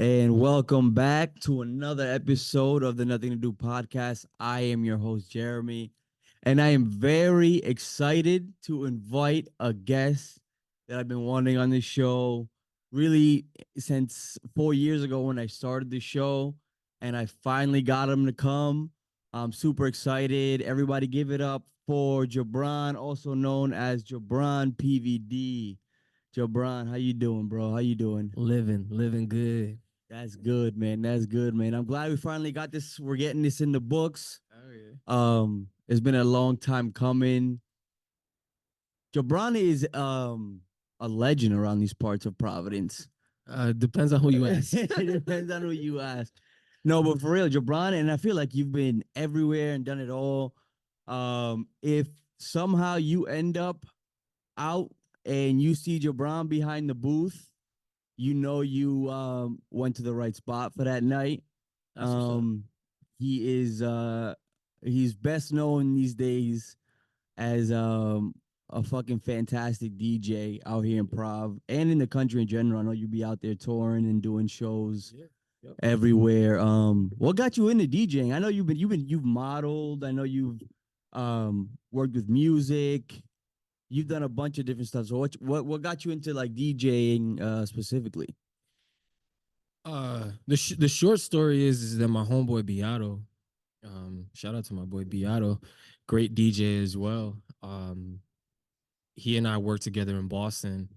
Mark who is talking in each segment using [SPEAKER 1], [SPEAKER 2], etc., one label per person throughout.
[SPEAKER 1] And welcome back to another episode of the Nothing to Do podcast. I am your host, Jeremy, and I am very excited to invite a guest that I've been wanting on this show really since 4 years ago when I started the show, and I finally got him to come. I'm super excited. Everybody give it up for Gibran, also known as GibranPVD. Gibran, how you doing, bro? How you doing?
[SPEAKER 2] Living good.
[SPEAKER 1] That's good, man. That's good, man. I'm glad we finally got this. We're getting this in the books.
[SPEAKER 2] Oh yeah.
[SPEAKER 1] It's been a long time coming. Gibran is a legend around these parts of Providence.
[SPEAKER 2] Depends on who you ask.
[SPEAKER 1] It depends on who you ask. No, but for real, Gibran, and I feel like you've been everywhere and done it all. If somehow you end up out and you see Gibran behind the booth, you know you went to the right spot for that night.
[SPEAKER 2] That's what's up.
[SPEAKER 1] Um, he is he's best known these days as a fucking fantastic DJ out here in Prov and in the country in general. I know you be out there touring and doing shows
[SPEAKER 2] Yeah. Yep.
[SPEAKER 1] everywhere. What got you into DJing? I know you've modeled. I know you've worked with music. You've done a bunch of different stuff. So what got you into like DJing specifically?
[SPEAKER 2] The short story is that my homeboy Beato, shout out to my boy Beato, great DJ as well. He and I worked together in Boston,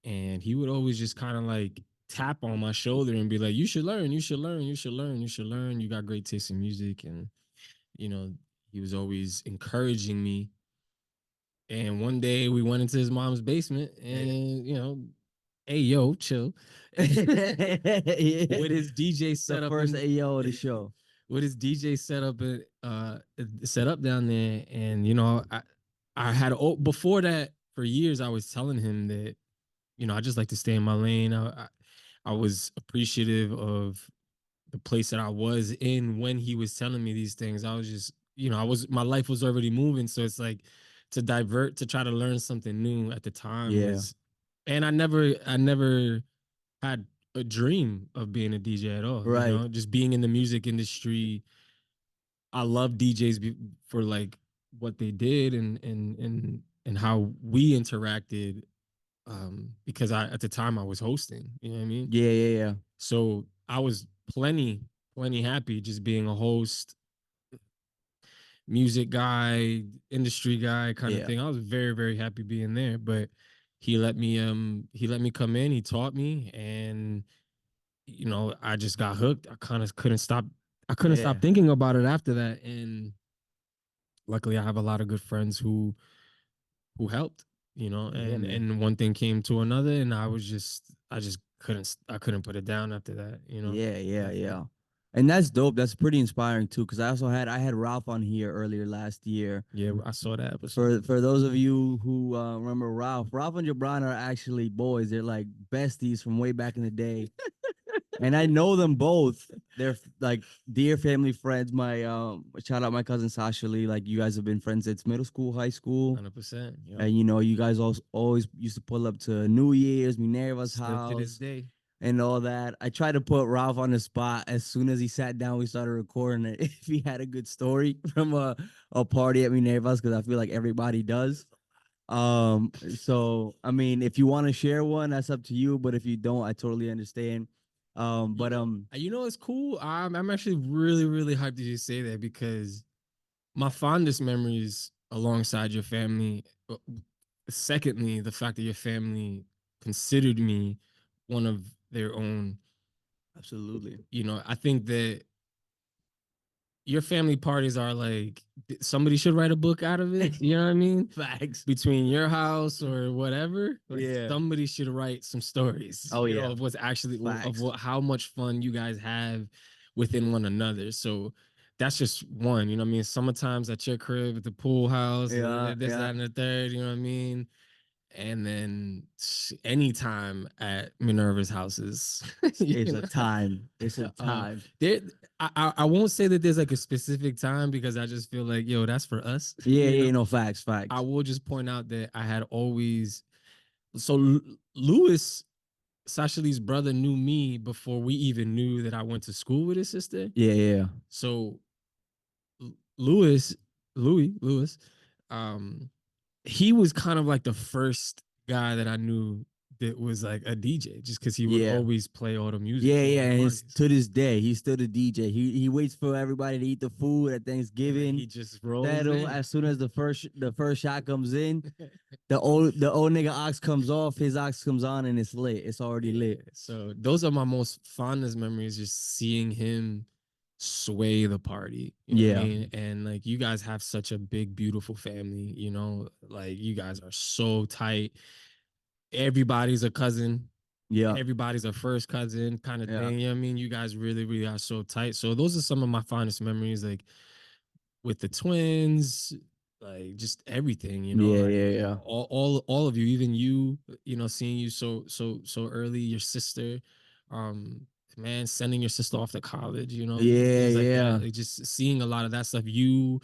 [SPEAKER 2] and he would always just kind of like tap on my shoulder and be like, "You should learn. You should learn. You should learn. You should learn. You got great taste in music." And you know, he was always encouraging me. And one day we went into his mom's basement and, hey, yo, chill. With his DJ
[SPEAKER 1] The
[SPEAKER 2] setup
[SPEAKER 1] first
[SPEAKER 2] and
[SPEAKER 1] AO of the show.
[SPEAKER 2] with his DJ setup set up down there. And, I had, before that, for years, I was telling him that, I just like to stay in my lane. I was appreciative of the place that I was in when he was telling me these things. I was just, my life was already moving. So it's like to divert, to try to learn something new at the time
[SPEAKER 1] Yeah.
[SPEAKER 2] was, and I never had a dream of being a DJ at all,
[SPEAKER 1] Right.
[SPEAKER 2] just being in the music industry. I love DJs for like what they did and how we interacted. Because at the time I was hosting, you know what I mean?
[SPEAKER 1] Yeah, yeah, yeah.
[SPEAKER 2] So I was plenty happy just being a host, music guy, industry guy kind of
[SPEAKER 1] Yeah.
[SPEAKER 2] thing. I was very happy being there, but he let me come in, he taught me, and I just got hooked. I couldn't stop
[SPEAKER 1] Yeah.
[SPEAKER 2] thinking about it after that. And luckily I have a lot of good friends who helped,
[SPEAKER 1] Yeah,
[SPEAKER 2] and
[SPEAKER 1] man.
[SPEAKER 2] one thing came to another, and I couldn't put it down after that.
[SPEAKER 1] Yeah, yeah,
[SPEAKER 2] Definitely.
[SPEAKER 1] yeah. And that's dope. That's pretty inspiring too. Cause I had Ralph on here earlier last year.
[SPEAKER 2] Yeah, I saw that episode.
[SPEAKER 1] For those of you who remember Ralph and Jabron are actually boys. They're like besties from way back in the day. And I know them both. They're like dear family friends. My shout out my cousin Sasha Lee. Like you guys have been friends since middle school, high school.
[SPEAKER 2] 100%. Yep.
[SPEAKER 1] And you guys also always used to pull up to New Year's, Minerva's
[SPEAKER 2] Still to this
[SPEAKER 1] house,
[SPEAKER 2] day.
[SPEAKER 1] and all that. I tried to put Ralph on the spot as soon as he sat down. We started recording it. If he had a good story from a party at Minerva's, because I feel like everybody does. So I mean, if you want to share one, that's up to you. But if you don't, I totally understand.
[SPEAKER 2] You
[SPEAKER 1] But
[SPEAKER 2] know, it's cool. I'm actually really hyped that you say that, because my fondest memories alongside your family. Secondly, the fact that your family considered me one of their own.
[SPEAKER 1] absolutely.
[SPEAKER 2] I think that your family parties are like, somebody should write a book out of it. You know what I mean?
[SPEAKER 1] Facts.
[SPEAKER 2] Between your house or whatever, like
[SPEAKER 1] Yeah.
[SPEAKER 2] somebody should write some stories,
[SPEAKER 1] Oh yeah.
[SPEAKER 2] of what's actually of
[SPEAKER 1] Facts.
[SPEAKER 2] what how much fun you guys have within one another. So that's just one. You know what I mean? Summertimes at your crib at the pool house,
[SPEAKER 1] Yeah.
[SPEAKER 2] this,
[SPEAKER 1] Yeah.
[SPEAKER 2] that, and the third. You know what I mean? And then anytime at Minerva's houses,
[SPEAKER 1] It's
[SPEAKER 2] you
[SPEAKER 1] a
[SPEAKER 2] know.
[SPEAKER 1] time. It's a
[SPEAKER 2] Uh,
[SPEAKER 1] time.
[SPEAKER 2] there, I won't say that there's like a specific time, because I just feel like, yo, that's for us.
[SPEAKER 1] Yeah. Yeah. No facts.
[SPEAKER 2] I
[SPEAKER 1] Facts.
[SPEAKER 2] will just point out that I had always, so Lewis Sasha Lee's brother knew me before we even knew that I went to school with his sister.
[SPEAKER 1] Yeah, yeah,
[SPEAKER 2] So Lewis, Lewis, um, he was kind of like the first guy that I knew that was like a DJ, just because he would
[SPEAKER 1] yeah,
[SPEAKER 2] always play all the music
[SPEAKER 1] yeah,
[SPEAKER 2] for all
[SPEAKER 1] yeah.
[SPEAKER 2] the
[SPEAKER 1] And it's
[SPEAKER 2] parties.
[SPEAKER 1] to this day, he's still the DJ. He waits for everybody to eat the food at
[SPEAKER 2] And then
[SPEAKER 1] Thanksgiving.
[SPEAKER 2] he just rolls
[SPEAKER 1] Settle
[SPEAKER 2] in.
[SPEAKER 1] as soon as the first shot comes in, the old nigga ox comes off, his ox comes on, and it's lit. It's already
[SPEAKER 2] Yeah.
[SPEAKER 1] lit.
[SPEAKER 2] So those are my most fondest memories, just seeing him sway the party. You know what I
[SPEAKER 1] Yeah,
[SPEAKER 2] mean? And like you guys have such a big, beautiful family, you know, like you guys are so tight. Everybody's a cousin.
[SPEAKER 1] yeah,
[SPEAKER 2] Everybody's a first cousin kind of
[SPEAKER 1] yeah,
[SPEAKER 2] thing. You know what I mean? You guys really, really are so tight. So those are some of my fondest memories, like with the twins, like just everything, you know,
[SPEAKER 1] yeah,
[SPEAKER 2] like
[SPEAKER 1] yeah, yeah,
[SPEAKER 2] all of you, even you, you know, seeing you so early, your sister, um, man, sending your sister off to college, you know,
[SPEAKER 1] yeah,
[SPEAKER 2] things like that.
[SPEAKER 1] yeah,
[SPEAKER 2] Like just seeing a lot of that stuff. You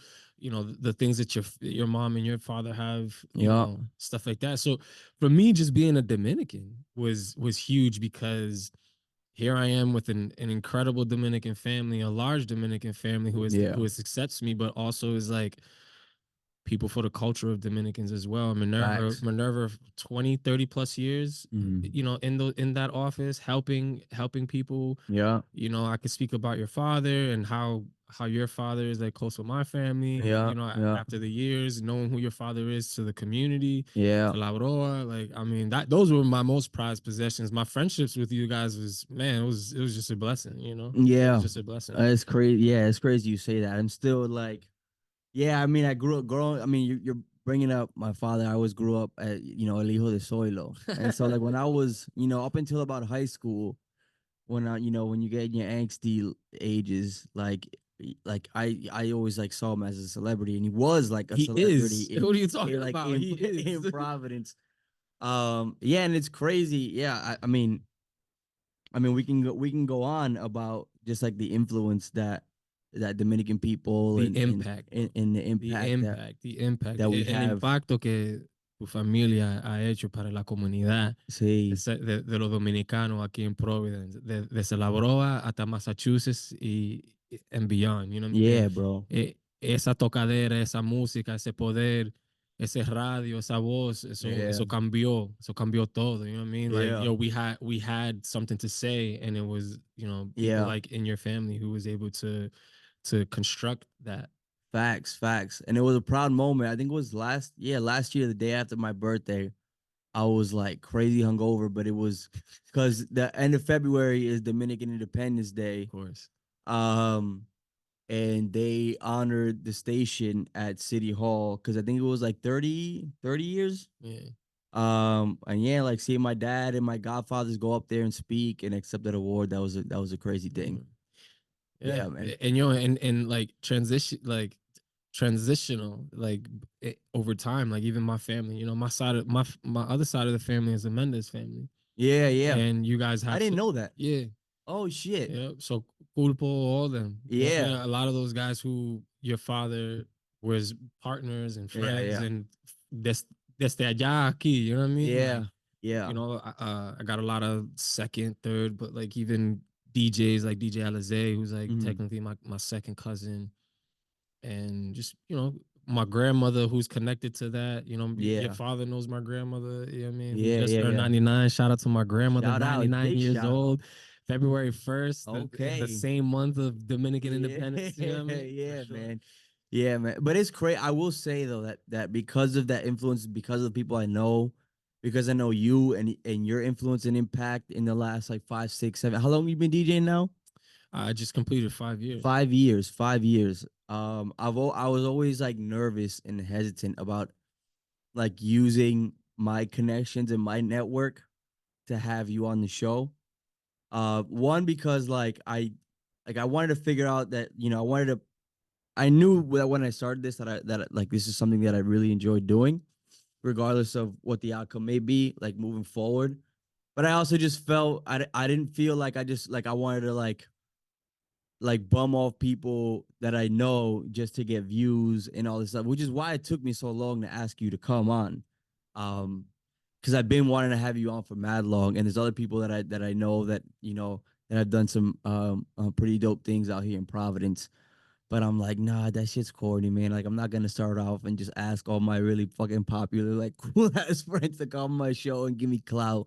[SPEAKER 2] know, the things that your mom and your father have, you
[SPEAKER 1] yeah,
[SPEAKER 2] know, stuff like that. So for me, just being a Dominican was huge because here I am with an incredible Dominican family, a large Dominican family
[SPEAKER 1] yeah.
[SPEAKER 2] who is accepts me, but also is like people for the culture of Dominicans as well.
[SPEAKER 1] Facts.
[SPEAKER 2] Minerva 20, 30 plus years,
[SPEAKER 1] Mhm.
[SPEAKER 2] you know, in that office, helping people.
[SPEAKER 1] Yeah,
[SPEAKER 2] You know, I could speak about your father and how your father is like close with my family,
[SPEAKER 1] yeah,
[SPEAKER 2] you know,
[SPEAKER 1] yeah,
[SPEAKER 2] after the years, knowing who your father is to the community,
[SPEAKER 1] yeah,
[SPEAKER 2] to La Broa. Like, I mean, that those were my most prized possessions. My friendships with you guys was, man, it was just a blessing, you know? It was
[SPEAKER 1] yeah.
[SPEAKER 2] just a blessing.
[SPEAKER 1] It's crazy. Yeah, it's crazy you say that. I'm still like, yeah. I mean, I grew up growing. I mean, you're bringing up my father. I always grew up at El Hijo de Soilo, and so like when I was up until about high school, when when you get in your angsty ages, like I always like saw him as a celebrity, and he was like a
[SPEAKER 2] He
[SPEAKER 1] celebrity
[SPEAKER 2] is.
[SPEAKER 1] in
[SPEAKER 2] What are you
[SPEAKER 1] in
[SPEAKER 2] talking
[SPEAKER 1] like
[SPEAKER 2] about?
[SPEAKER 1] in
[SPEAKER 2] He
[SPEAKER 1] in
[SPEAKER 2] is.
[SPEAKER 1] Providence. Yeah, and it's crazy. Yeah, I mean, we can go on about just like the influence that Dominican people
[SPEAKER 2] The
[SPEAKER 1] and
[SPEAKER 2] impact, bro.
[SPEAKER 1] and the
[SPEAKER 2] The
[SPEAKER 1] impact that
[SPEAKER 2] impact, the impact,
[SPEAKER 1] that we
[SPEAKER 2] el
[SPEAKER 1] have.
[SPEAKER 2] impacto que tu familia ha hecho para la comunidad
[SPEAKER 1] See,
[SPEAKER 2] de los dominicanos aquí en Providence, desde La Broa hasta Massachusetts y and beyond, you know what I mean?
[SPEAKER 1] yeah, bro.
[SPEAKER 2] Esa tocadera, esa música, ese poder, ese radio, esa voz,
[SPEAKER 1] Yeah,
[SPEAKER 2] eso cambió todo, you know what I mean? Like,
[SPEAKER 1] yeah,
[SPEAKER 2] yo, we had something to say, and it was, you know, people
[SPEAKER 1] yeah.
[SPEAKER 2] like in your family who was able to construct that.
[SPEAKER 1] Facts, facts. And it was a proud moment. I think it was last year, the day after my birthday. I was like crazy hungover, but it was because the end of February is Dominican Independence
[SPEAKER 2] Of
[SPEAKER 1] Day.
[SPEAKER 2] course.
[SPEAKER 1] Um, and they honored the station at City Hall because I think it was like 30 years.
[SPEAKER 2] Yeah.
[SPEAKER 1] And yeah, like seeing my dad and my godfathers go up there and speak and accept that award, that was a crazy thing.
[SPEAKER 2] Yeah. Yeah.
[SPEAKER 1] Yeah, man.
[SPEAKER 2] And and like transitional over time, like even my family, you know, my other side of the family is the Mendez family,
[SPEAKER 1] Yeah, yeah.
[SPEAKER 2] and you guys
[SPEAKER 1] I
[SPEAKER 2] have
[SPEAKER 1] didn't know that.
[SPEAKER 2] yeah.
[SPEAKER 1] Oh shit.
[SPEAKER 2] Yeah, so Pulpo, all of them. You know what I
[SPEAKER 1] Yeah.
[SPEAKER 2] mean? A lot of those guys who your father was partners and
[SPEAKER 1] Yeah,
[SPEAKER 2] friends
[SPEAKER 1] yeah.
[SPEAKER 2] and des, desde allá aquí, you know what I mean? Like,
[SPEAKER 1] Yeah. Yeah.
[SPEAKER 2] you know, I got a lot of second, third, but like even DJs like DJ Alizé, who's like
[SPEAKER 1] Mhm.
[SPEAKER 2] technically my second cousin, and just you know my grandmother who's connected to that. You know, your
[SPEAKER 1] Yeah.
[SPEAKER 2] father knows my grandmother. You know what I mean? Who
[SPEAKER 1] Yeah,
[SPEAKER 2] just
[SPEAKER 1] yeah,
[SPEAKER 2] turned
[SPEAKER 1] yeah.
[SPEAKER 2] 99. Shout out to my grandmother,
[SPEAKER 1] Shout out,
[SPEAKER 2] 99
[SPEAKER 1] big
[SPEAKER 2] years
[SPEAKER 1] shout out.
[SPEAKER 2] old. February 1st, in the
[SPEAKER 1] Okay.
[SPEAKER 2] same month of Dominican
[SPEAKER 1] Yeah,
[SPEAKER 2] Independence. You know what I mean? For
[SPEAKER 1] yeah,
[SPEAKER 2] sure.
[SPEAKER 1] man. Yeah, man. But it's crazy. I will say though that because of that influence, because of the people I know, because I know you and your influence and impact in the last like 5, 6, 7. How long you been DJing now?
[SPEAKER 2] I just completed 5 years.
[SPEAKER 1] 5 years. 5 years. I was always like nervous and hesitant about like using my connections and my network to have you on the show. One because I wanted to figure out that I knew that when I started this like this is something that I really enjoyed doing, regardless of what the outcome may be, like moving forward. But I also just felt I didn't feel like I wanted to like bum off people that I know just to get views and all this stuff, which is why it took me so long to ask you to come on. Um, because I've been wanting to have you on for mad long, and there's other people that I know that that have done some pretty dope things out here in Providence. But I'm like, nah, that shit's corny, man. Like, I'm not gonna start off and just ask all my really fucking popular, like, cool ass friends to come on my show and give me clout.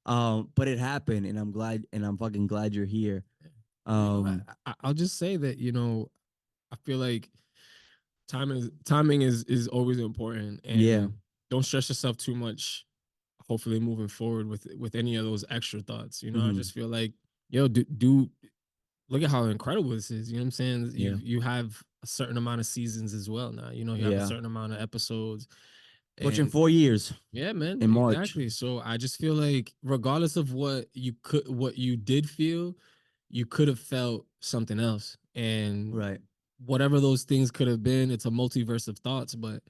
[SPEAKER 1] But it happened, and I'm glad, and I'm fucking glad you're here.
[SPEAKER 2] You know,
[SPEAKER 1] Um,
[SPEAKER 2] I'll just say that, I feel like timing is always important,
[SPEAKER 1] yeah,
[SPEAKER 2] and don't stress yourself too much. Hopefully, moving forward with any of those extra thoughts, I
[SPEAKER 1] hmm
[SPEAKER 2] just feel like, yo, do look at how incredible this is. You know what I'm saying? You
[SPEAKER 1] yeah,
[SPEAKER 2] you have a certain amount of seasons as well now. You have a
[SPEAKER 1] yeah.
[SPEAKER 2] certain amount of episodes,
[SPEAKER 1] Pushing
[SPEAKER 2] and
[SPEAKER 1] 4 years
[SPEAKER 2] yeah, man,
[SPEAKER 1] in March.
[SPEAKER 2] exactly. So I just feel like regardless of what you did feel, you could have felt something else. And
[SPEAKER 1] Right.
[SPEAKER 2] whatever those things could have been, it's a multiverse of thoughts. But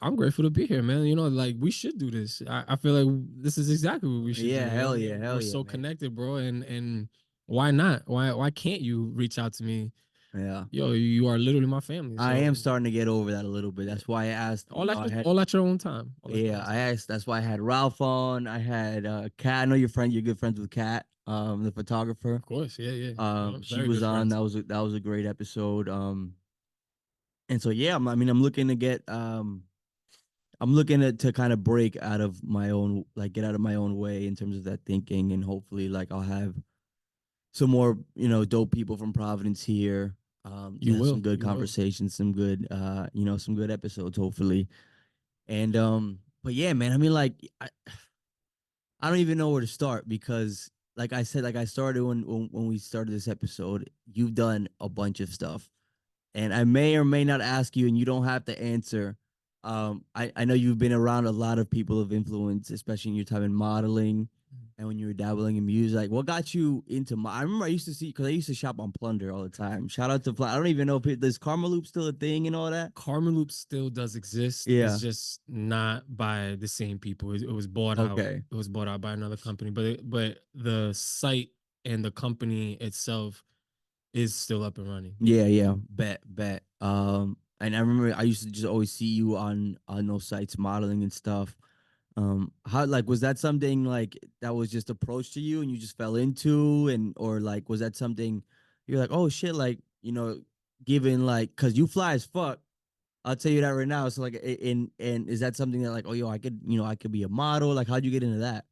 [SPEAKER 2] I'm grateful to be here, man. Like we should do this. I feel like this is exactly what we should
[SPEAKER 1] Yeah,
[SPEAKER 2] do.
[SPEAKER 1] hell
[SPEAKER 2] We're
[SPEAKER 1] yeah,
[SPEAKER 2] so
[SPEAKER 1] man.
[SPEAKER 2] connected, bro. And why not? Why can't you reach out to me?
[SPEAKER 1] Yeah.
[SPEAKER 2] Yo, you are literally my family.
[SPEAKER 1] I am
[SPEAKER 2] So
[SPEAKER 1] starting to get over that a little bit.
[SPEAKER 2] yeah,
[SPEAKER 1] That's why I asked, I had
[SPEAKER 2] all at your own time. All at your
[SPEAKER 1] yeah,
[SPEAKER 2] own
[SPEAKER 1] I
[SPEAKER 2] time.
[SPEAKER 1] asked. That's why I had Ralph on. I had Kat. I know you're good friends with Kat, the photographer.
[SPEAKER 2] Of course, yeah, yeah.
[SPEAKER 1] She
[SPEAKER 2] Very
[SPEAKER 1] was
[SPEAKER 2] good
[SPEAKER 1] on.
[SPEAKER 2] friends.
[SPEAKER 1] That was a great episode. And so yeah, I mean, I'm looking to get I'm looking to kind of break out of my own, like get out of my own way in terms of that thinking, and hopefully, like I'll have some more, dope people from Providence here, to have some good
[SPEAKER 2] You will.
[SPEAKER 1] conversations, some good, some good episodes, hopefully. And but yeah, man, I mean, like I don't even know where to start because, like I said, like I started when we started this episode, you've done a bunch of stuff, and I may or may not ask you, and you don't have to answer. I know you've been around a lot of people of influence, especially in your time in modeling and when you were dabbling in music. Like, what got you into I remember I used to see, because I used to shop on Plunder all the time. Shout out to I don't even know if does Karma Loop still a thing and all that.
[SPEAKER 2] Karma Loop still does exist. It's
[SPEAKER 1] Yeah.
[SPEAKER 2] just not by the same people. It was bought out.
[SPEAKER 1] Okay.
[SPEAKER 2] It was bought out by another company, but the site and the company itself is still up and running.
[SPEAKER 1] Yeah, yeah. Bet. And I remember I used to just always see you on those sites modeling and stuff. How, like, was that something like that was just approached to you and you just fell into, and or like was that something you're like, oh shit, like, given like, cause you fly as fuck. I'll tell you that right now. So like, and is that something that like, oh yo, I could be a model? Like, how'd you get into that?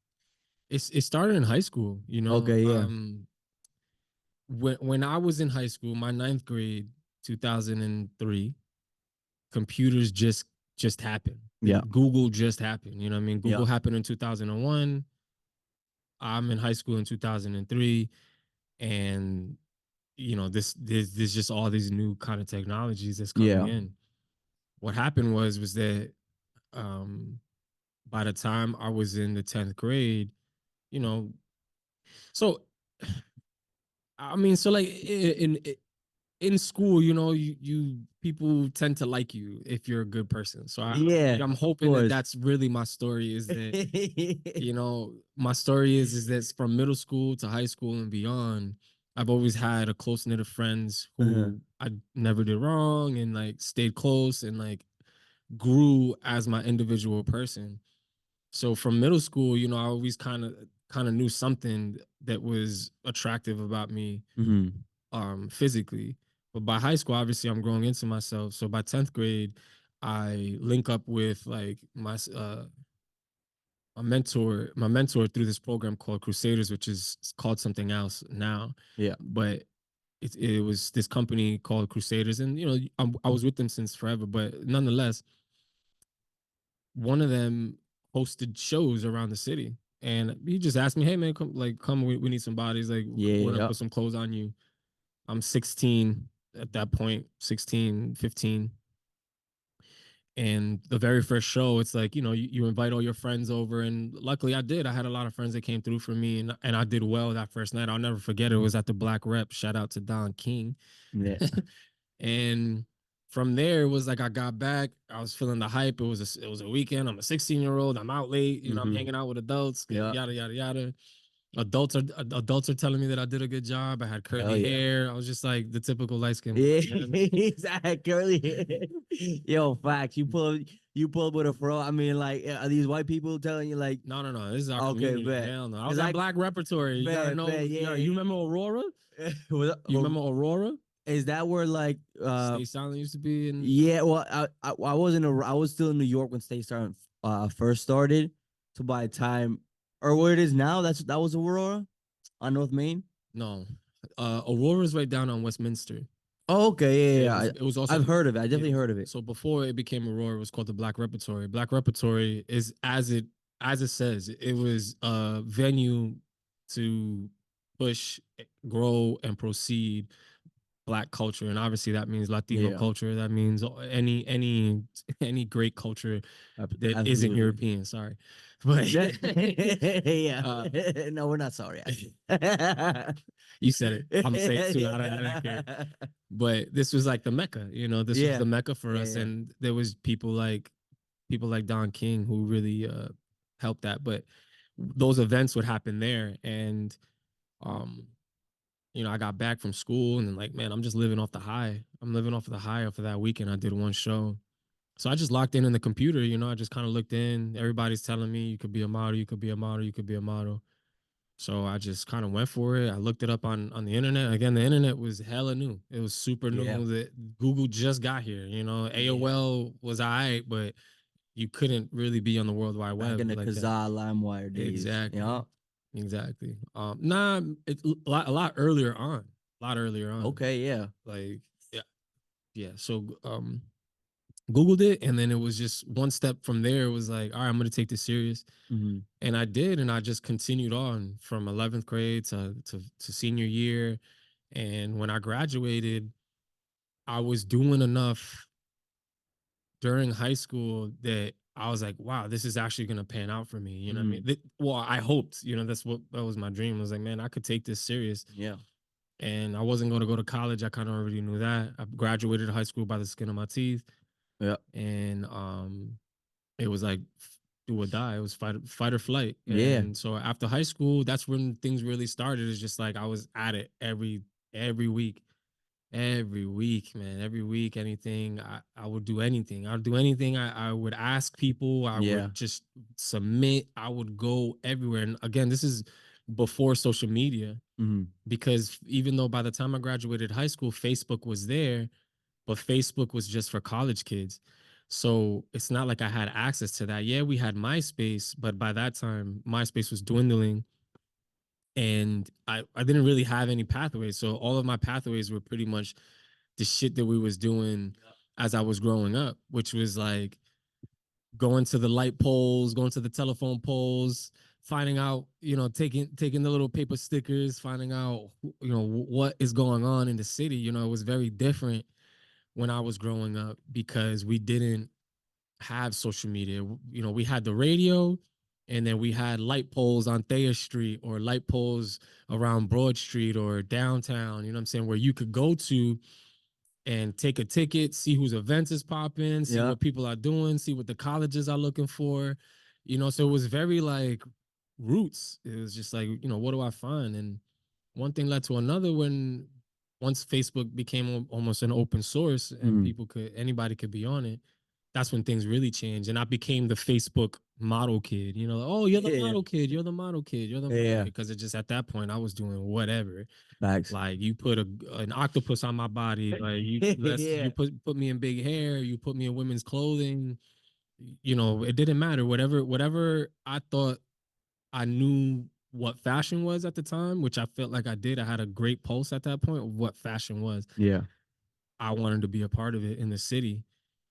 [SPEAKER 2] It started in high school.
[SPEAKER 1] Okay, yeah,
[SPEAKER 2] When I was in high school, my ninth grade, 2003, computers just happened.
[SPEAKER 1] yeah,
[SPEAKER 2] Google just happened. You know what I mean?
[SPEAKER 1] yeah.
[SPEAKER 2] Google happened in 2001. I'm in high school in 2003, and there's just all these new kind of technologies that's coming
[SPEAKER 1] Yeah.
[SPEAKER 2] in. What happened was that um by the time I was in the 10th grade, you know, so I mean, so like in school, you people tend to like you if you're a good person. So
[SPEAKER 1] Yeah,
[SPEAKER 2] I'm
[SPEAKER 1] of
[SPEAKER 2] hoping that
[SPEAKER 1] course.
[SPEAKER 2] that's really my story, is that my story is that from middle school to high school and beyond, I've always had a close knit of friends
[SPEAKER 1] Uh-huh.
[SPEAKER 2] who I never did wrong, and like stayed close, and like grew as my individual person. So from middle school, I always kind of knew something that was attractive about me,
[SPEAKER 1] Mm-hmm.
[SPEAKER 2] physically. But by high school, obviously I'm growing into myself. So by 10th grade, I link up with like my mentor through this program called Crusaders, which is called something else now.
[SPEAKER 1] Yeah.
[SPEAKER 2] But it was this company called Crusaders, and I was with them since forever. But nonetheless, one of them hosted shows around the city, and he just asked me, "Hey man, come, we need some bodies. Like
[SPEAKER 1] Yeah.
[SPEAKER 2] we're gonna
[SPEAKER 1] Yeah.
[SPEAKER 2] put some clothes on you." I'm 16 at that point, 16, 15. And the very first show, it's like, you invite all your friends over. And luckily I did. I had a lot of friends that came through for me, and I did well that first night. I'll never forget it. It was at the Black Rep. Shout out to Don King.
[SPEAKER 1] Yeah.
[SPEAKER 2] And from there, it was like I got back. I was feeling the hype. It was a weekend. I'm a 16-year-old. I'm out late. I'm
[SPEAKER 1] Mm-hmm.
[SPEAKER 2] hanging out with adults.
[SPEAKER 1] Yeah.
[SPEAKER 2] Yada yada yada. Adults are telling me that I did a good job. I had
[SPEAKER 1] Hell
[SPEAKER 2] curly
[SPEAKER 1] yeah.
[SPEAKER 2] hair. I was just like the typical light skinned boy.
[SPEAKER 1] Yeah.
[SPEAKER 2] You know what I mean?
[SPEAKER 1] He's curly. Yo, facts. You pull up. You pull up with a fro. I mean, like, are these white people telling you like,
[SPEAKER 2] No, no, no. This is our
[SPEAKER 1] okay,
[SPEAKER 2] community.
[SPEAKER 1] bet,
[SPEAKER 2] Hell no. I was
[SPEAKER 1] because
[SPEAKER 2] at Black Repertory. You gotta know.
[SPEAKER 1] yeah,
[SPEAKER 2] You remember Aurora? You remember Aurora?
[SPEAKER 1] is that where like
[SPEAKER 2] Stay Silent used to be in.
[SPEAKER 1] yeah, well, I wasn't I was still in New York when State Started first started. So by the time or where it is now, that was Aurora on North Main.
[SPEAKER 2] No, Aurora's right down on Westminster.
[SPEAKER 1] Oh, okay,
[SPEAKER 2] It
[SPEAKER 1] yeah,
[SPEAKER 2] was
[SPEAKER 1] yeah.
[SPEAKER 2] it was also
[SPEAKER 1] I've heard of it. I
[SPEAKER 2] it
[SPEAKER 1] definitely
[SPEAKER 2] was
[SPEAKER 1] heard of it.
[SPEAKER 2] so before it became Aurora, it was called the Black Repertory. Black Repertory is as it says, it was a venue to push, grow, and proceed Black culture, and obviously that means Latino
[SPEAKER 1] Yeah,
[SPEAKER 2] culture. That means any great culture that isn't
[SPEAKER 1] absolutely.
[SPEAKER 2] European. Sorry, but
[SPEAKER 1] Yeah.
[SPEAKER 2] uh,
[SPEAKER 1] No, we're not sorry. Actually.
[SPEAKER 2] you said it. I'm gonna say it too. I don't care. But this was like the Mecca, this was
[SPEAKER 1] Yeah,
[SPEAKER 2] the Mecca for
[SPEAKER 1] yeah,
[SPEAKER 2] us.
[SPEAKER 1] yeah.
[SPEAKER 2] And there was people like Don King who really helped that. But those events would happen there. And um, I got back from school and then like, man, I'm just living off the high. I'm living off of the high of that weekend. I did one show. So I just locked in the computer, I just kind of looked in. Everybody's telling me you could be a model, you could be a model, you could be a model. So I just kind of went for it. I looked it up on the internet. Again, the internet was hella new. It was super
[SPEAKER 1] Yeah,
[SPEAKER 2] new. That Google just got here.
[SPEAKER 1] yeah.
[SPEAKER 2] AOL was all right, but you couldn't really be on the World Wide
[SPEAKER 1] Back in
[SPEAKER 2] Web
[SPEAKER 1] the
[SPEAKER 2] like that.
[SPEAKER 1] Kazaa LimeWire days.
[SPEAKER 2] Exactly.
[SPEAKER 1] Yeah.
[SPEAKER 2] Exactly. Nah, it's a lot earlier on. A lot earlier on.
[SPEAKER 1] Okay, yeah.
[SPEAKER 2] Like, yeah, yeah. So Googled it, and then it was just one step from there. It was like, all right, I'm gonna take this serious.
[SPEAKER 1] Mm-hmm.
[SPEAKER 2] And I did, and I just continued on from 11th grade to senior year. And when I graduated, I was doing enough during high school that I was like, wow, this is actually gonna pan out for me. You know what I
[SPEAKER 1] Mm-hmm.
[SPEAKER 2] mean? Well, I hoped, that was my dream. I was like, man, I could take this serious.
[SPEAKER 1] Yeah.
[SPEAKER 2] And I wasn't going to go to college. I kind of already knew that. I graduated high school by the skin of my teeth.
[SPEAKER 1] Yeah.
[SPEAKER 2] And it was like do or die. It was fight or flight.
[SPEAKER 1] Yeah.
[SPEAKER 2] And so after high school, that's when things really started. It's just like I was at it every week. Every week, man. Every week, anything. I would do anything. I would do anything. I would ask people. I
[SPEAKER 1] Yeah.
[SPEAKER 2] would just submit. I would go everywhere. And again, this is before social media,
[SPEAKER 1] Mm-hmm.
[SPEAKER 2] because even though by the time I graduated high school, Facebook was there, but Facebook was just for college kids. So it's not like I had access to that. Yeah, we had MySpace, but by that time, MySpace was dwindling, and I didn't really have any pathways. So all of my pathways were pretty much the shit that we was doing as I was growing up, which was like going to the light poles, going to the telephone poles, finding out, taking the little paper stickers, finding out, what is going on in the city. It was very different when I was growing up because we didn't have social media. We had the radio, and then we had light poles on Thayer Street or light poles around Broad Street or downtown, you know what I'm saying, where you could go to and take a ticket, see whose events is popping, see
[SPEAKER 1] Yeah.
[SPEAKER 2] what people are doing, see what the colleges are looking for. So it was very like roots. It was just like, what do I find? And one thing led to another when once Facebook became almost an open source and
[SPEAKER 1] Mm-hmm.
[SPEAKER 2] anybody could be on it, that's when things really changed. And I became the Facebook model kid, like, oh, you're the
[SPEAKER 1] Yeah.
[SPEAKER 2] model kid, you're the model kid, you're the model
[SPEAKER 1] Yeah.
[SPEAKER 2] kid. Because it just at that point I was doing whatever.
[SPEAKER 1] Facts.
[SPEAKER 2] Like you put an octopus on my body, like you
[SPEAKER 1] Yeah.
[SPEAKER 2] put me in big hair, you put me in women's clothing. It didn't matter. Whatever I thought I knew what fashion was at the time, which I felt like I did. I had a great pulse at that point of what fashion was.
[SPEAKER 1] Yeah.
[SPEAKER 2] I wanted to be a part of it in the city.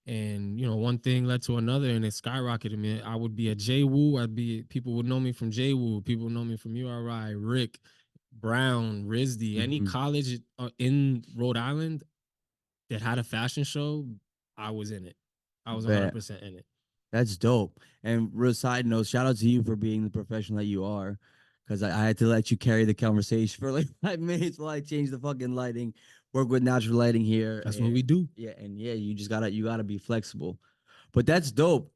[SPEAKER 2] And one thing led to another, and it skyrocketed me. I would be at J Woo. People would know me from J Woo. People would know me from URI, Rick, Brown, RISD, any
[SPEAKER 1] Mm-hmm.
[SPEAKER 2] college in Rhode Island that had a fashion show. I was in it. I was
[SPEAKER 1] Bet.
[SPEAKER 2] 100% in it.
[SPEAKER 1] That's dope. And real side note, shout out to you for being the professional that you are. Because I had to let you carry the conversation for like 5 minutes while I change the fucking lighting, work with natural lighting here.
[SPEAKER 2] That's what we
[SPEAKER 1] And
[SPEAKER 2] do.
[SPEAKER 1] yeah, and yeah, you gotta be flexible. But that's dope.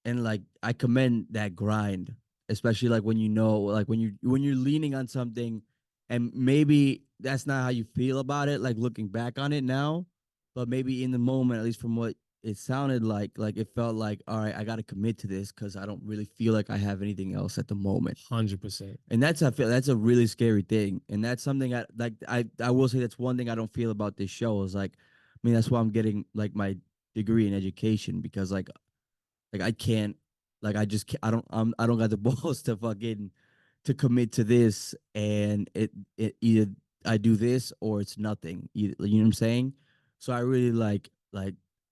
[SPEAKER 1] And like I commend that grind, especially like when like when you're leaning on something and maybe that's not how you feel about it, like looking back on it now, but maybe in the moment, at least from what it sounded like it felt like, all right, I got to commit to this because I don't really feel like I have anything else at the moment.
[SPEAKER 2] 100%.
[SPEAKER 1] And that's I feel that's a really scary thing, and that's something I will say that's one thing I don't feel about this show is like, I mean that's why I'm getting like my degree in education because like I can't, like I just can't, I don't got the balls to fucking to commit to this, and it either I do this or it's nothing. You know what I'm saying? So I really like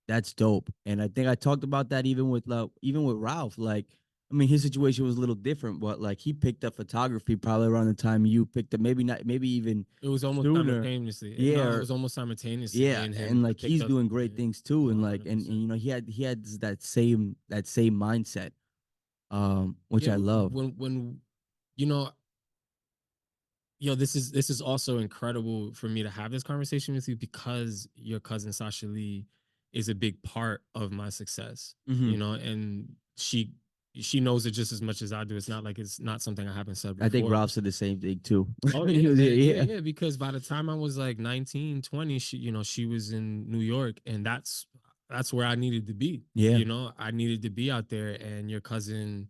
[SPEAKER 1] that's dope, and I think I talked about that even with Ralph. Like, I mean, his situation was a little different, but like he picked up photography probably around the time you picked up, maybe not, maybe even
[SPEAKER 2] It was almost
[SPEAKER 1] sooner.
[SPEAKER 2] simultaneously.
[SPEAKER 1] Yeah,
[SPEAKER 2] No, it was almost simultaneously. Me
[SPEAKER 1] yeah,
[SPEAKER 2] and him
[SPEAKER 1] and like
[SPEAKER 2] picked
[SPEAKER 1] he's
[SPEAKER 2] up.
[SPEAKER 1] doing great
[SPEAKER 2] Yeah,
[SPEAKER 1] things too, and like and
[SPEAKER 2] 100%.
[SPEAKER 1] you know he had that same mindset, which
[SPEAKER 2] Yeah,
[SPEAKER 1] I love.
[SPEAKER 2] when you know, yo, this is also incredible for me to have this conversation with you because your cousin Sasha Lee is a big part of my success.
[SPEAKER 1] Hmm.
[SPEAKER 2] And she knows it just as much as I do. It's not like it's not something I haven't said
[SPEAKER 1] I think
[SPEAKER 2] before.
[SPEAKER 1] Ralph said the same thing too.
[SPEAKER 2] Oh
[SPEAKER 1] He
[SPEAKER 2] yeah,
[SPEAKER 1] was,
[SPEAKER 2] yeah,
[SPEAKER 1] yeah,
[SPEAKER 2] yeah. Because by the time I was like 19, 20, she was in New York, and that's where I needed to be.
[SPEAKER 1] yeah,
[SPEAKER 2] I needed to be out there, and your cousin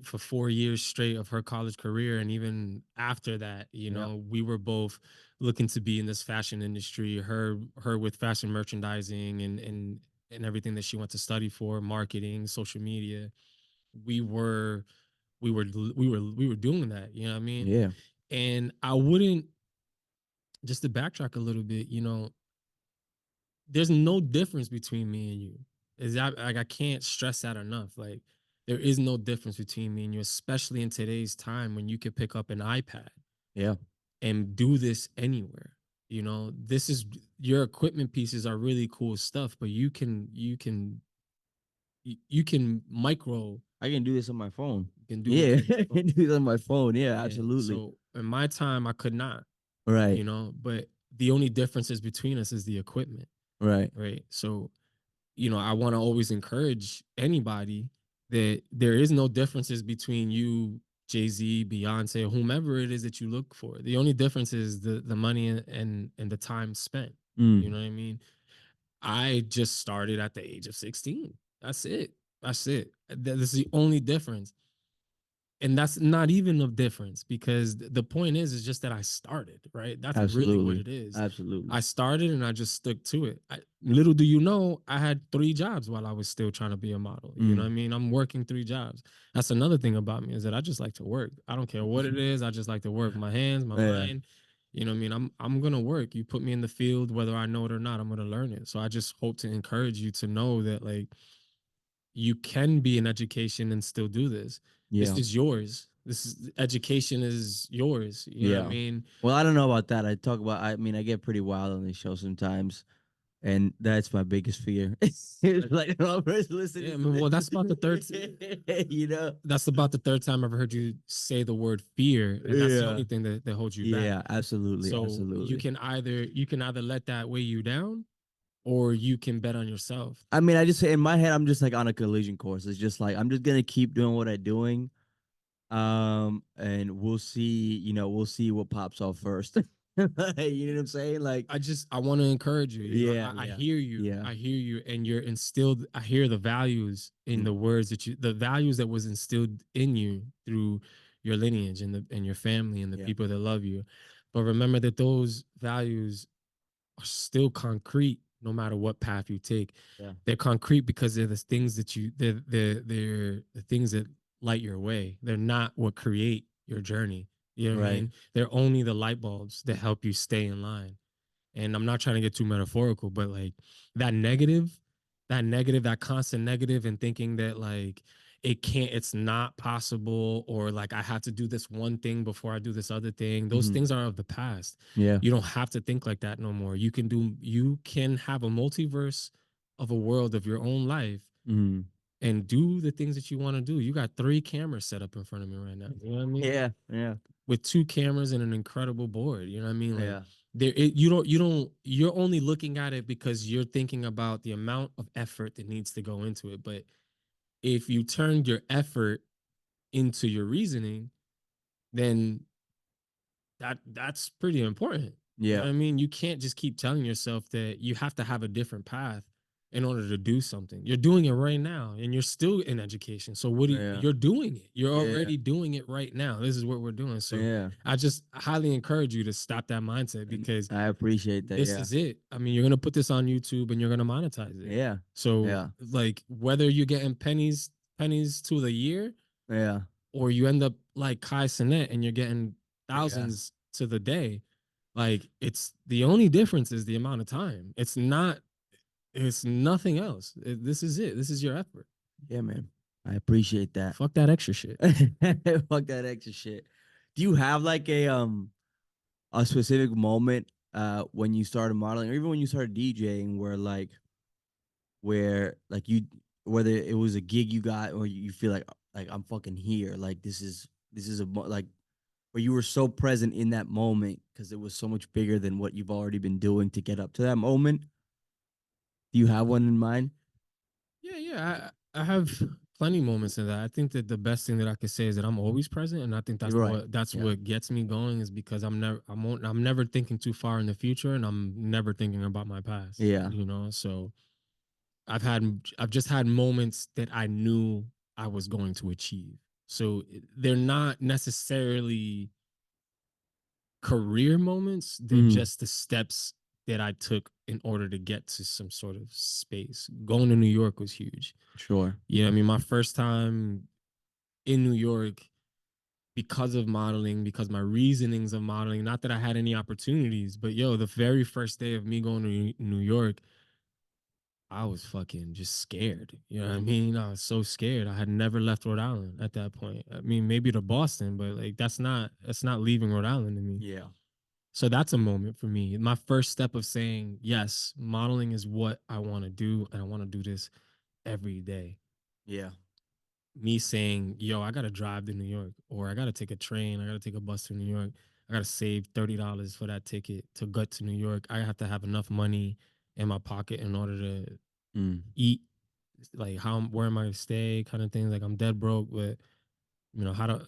[SPEAKER 2] for 4 years straight of her college career, and even after that,
[SPEAKER 1] yeah,
[SPEAKER 2] we were both looking to be in this fashion industry. Her with fashion merchandising and everything that she went to study for, marketing, social media. We were we were doing that. You know what I mean?
[SPEAKER 1] yeah.
[SPEAKER 2] And I wouldn't, just to backtrack a little bit, there's no difference between me and you. Is that, like, I can't stress that enough. Like, there is no difference between me and you, especially in today's time when you can pick up an iPad
[SPEAKER 1] Yeah,
[SPEAKER 2] and do this anywhere. This is, your equipment pieces are really cool stuff, but you can micro,
[SPEAKER 1] I can do this on my phone.
[SPEAKER 2] you can do
[SPEAKER 1] Yeah,
[SPEAKER 2] this on your
[SPEAKER 1] I can
[SPEAKER 2] phone.
[SPEAKER 1] do this on my phone. Yeah,
[SPEAKER 2] Yeah.
[SPEAKER 1] absolutely.
[SPEAKER 2] So in my time, I could not,
[SPEAKER 1] Right,
[SPEAKER 2] but the only differences between us is the equipment,
[SPEAKER 1] right.
[SPEAKER 2] right? So I want to always encourage anybody that there is no differences between you, Jay-Z, Beyonce, or whomever it is that you look for. The only difference is the money and the time spent. You
[SPEAKER 1] Mm,
[SPEAKER 2] know what I mean? I just started at the age of 16. That's it. That's it. That's the only difference, and that's not even a difference because the point is just that I started, right? That's really what
[SPEAKER 1] absolutely,
[SPEAKER 2] it is.
[SPEAKER 1] absolutely.
[SPEAKER 2] I started and I just stuck to it. Little do you know, I had 3 jobs while I was still trying to be a model. You know what
[SPEAKER 1] Mm.
[SPEAKER 2] I mean? I'm working 3 jobs. That's another thing about me, is that I just like to work. I don't care what it is. I just like to work, my hands, my
[SPEAKER 1] Yeah,
[SPEAKER 2] mind. You know what I mean? I'm gonna work. You put me in the field, whether I know it or not, I'm gonna learn it. So I just hope to encourage you to know that, like, you can be in education and still do this. This
[SPEAKER 1] yeah,
[SPEAKER 2] is yours. This is, education is yours. You know what I
[SPEAKER 1] yeah.
[SPEAKER 2] mean?
[SPEAKER 1] Well, I don't know about that. I mean, I get pretty wild on this show sometimes, and that's my biggest fear. It's like no person
[SPEAKER 2] Yeah, I
[SPEAKER 1] listening to
[SPEAKER 2] mean, well,
[SPEAKER 1] this.
[SPEAKER 2] that's about the third.
[SPEAKER 1] You know?
[SPEAKER 2] That's about the third time I've heard you say the word fear, and that's the
[SPEAKER 1] Yeah,
[SPEAKER 2] only thing that holds you back.
[SPEAKER 1] yeah, absolutely,
[SPEAKER 2] So
[SPEAKER 1] absolutely.
[SPEAKER 2] you can either let that weigh you down, or you can bet on yourself.
[SPEAKER 1] I mean, I just in my head, I'm just like on a collision course. It's just like I'm just gonna keep doing what I'm doing, and we'll see. We'll see what pops off first. You know what I'm saying? Like,
[SPEAKER 2] I want to encourage you.
[SPEAKER 1] yeah,
[SPEAKER 2] I
[SPEAKER 1] yeah,
[SPEAKER 2] hear you.
[SPEAKER 1] yeah,
[SPEAKER 2] I hear you, and you're instilled. I hear the values in the
[SPEAKER 1] mm,
[SPEAKER 2] words the values that was instilled in you through your lineage and your family and the
[SPEAKER 1] yeah,
[SPEAKER 2] people that love you. But remember that those values are still concrete no matter what path you take.
[SPEAKER 1] yeah.
[SPEAKER 2] They're concrete because they're the things that they're the things that light your way. They're not what create your journey. You know what I
[SPEAKER 1] Right.
[SPEAKER 2] mean? They're only the light bulbs that help you stay in line. And I'm not trying to get too metaphorical, but like, that that constant negative, and thinking that, like, it's not possible, or like I have to do this one thing before I do this other thing. Those
[SPEAKER 1] Hmm.
[SPEAKER 2] things are of the past.
[SPEAKER 1] Yeah.
[SPEAKER 2] You don't have to think like that no more. You can have a multiverse of a world of your own life
[SPEAKER 1] Mm.
[SPEAKER 2] and do the things that you want to do. You got 3 cameras set up in front of me right now. You know what I mean?
[SPEAKER 1] Yeah. Yeah.
[SPEAKER 2] With 2 cameras and an incredible board. You know what I mean? Like,
[SPEAKER 1] Yeah.
[SPEAKER 2] you're only looking at it because you're thinking about the amount of effort that needs to go into it. But if you turn your effort into your reasoning, then that's pretty important. You know
[SPEAKER 1] Yeah.
[SPEAKER 2] what I mean? You can't just keep telling yourself that you have to have a different path in order to do something. You're doing it right now and you're still in education. So what do you,
[SPEAKER 1] Yeah.
[SPEAKER 2] you're doing it. You're
[SPEAKER 1] Yeah.
[SPEAKER 2] already doing it right now. This is what we're doing. So
[SPEAKER 1] Yeah.
[SPEAKER 2] I just highly encourage you to stop that mindset
[SPEAKER 1] And
[SPEAKER 2] because
[SPEAKER 1] I appreciate that.
[SPEAKER 2] this
[SPEAKER 1] Yeah.
[SPEAKER 2] is it. I mean, you're gonna put this on YouTube and you're gonna monetize it.
[SPEAKER 1] Yeah.
[SPEAKER 2] So
[SPEAKER 1] Yeah.
[SPEAKER 2] like whether you're getting pennies to the year
[SPEAKER 1] Yeah.
[SPEAKER 2] or you end up like Kai Sinet and you're getting
[SPEAKER 1] Yeah.
[SPEAKER 2] thousands to the day, like it's the only difference is the amount of time. It's nothing else. This is it. This is your effort.
[SPEAKER 1] Yeah, man. I appreciate that.
[SPEAKER 2] Fuck that extra shit.
[SPEAKER 1] Fuck that extra shit. Do you have like a specific moment when you started modeling or even when you started DJing where like you whether it was a gig you got or you feel like I'm fucking here, like this is like where you were so present in that moment because it was so much bigger than what you've already been doing to get up to that moment. Do you have one in mind?
[SPEAKER 2] Yeah. I have plenty moments of that. I think that the best thing that I could say is that I'm always present, and I think
[SPEAKER 1] You're right.
[SPEAKER 2] that's
[SPEAKER 1] Yeah.
[SPEAKER 2] what gets me going is because I'm never thinking too far in the future, and I'm never thinking about my past.
[SPEAKER 1] Yeah.
[SPEAKER 2] You know, so I've just had moments that I knew I was going to achieve. So they're not necessarily career moments, they're
[SPEAKER 1] Mm,
[SPEAKER 2] just the steps that I took in order to get to some sort of space. Going to New York was huge.
[SPEAKER 1] sure.
[SPEAKER 2] Yeah, I mean, my first time in New York because of modeling, because my reasonings of modeling, not that I had any opportunities, but yo, the very first day of me going to New York, I was fucking just scared. You know what I mean? I was so scared. I had never left Rhode Island at that point. I mean, maybe to Boston, but like that's not leaving Rhode Island to me.
[SPEAKER 1] Yeah.
[SPEAKER 2] So that's a moment for me. My first step of saying, yes, modeling is what I want to do, and I want to do this every day.
[SPEAKER 1] Yeah.
[SPEAKER 2] Me saying, yo, I gotta drive to New York, or I gotta take a train, I gotta take a bus to New York. I gotta save $30 for that ticket to get to New York. I have to have enough money in my pocket in order to
[SPEAKER 1] Mm.
[SPEAKER 2] eat, like where am I gonna stay, kind of things. Like I'm dead broke, but you know how to.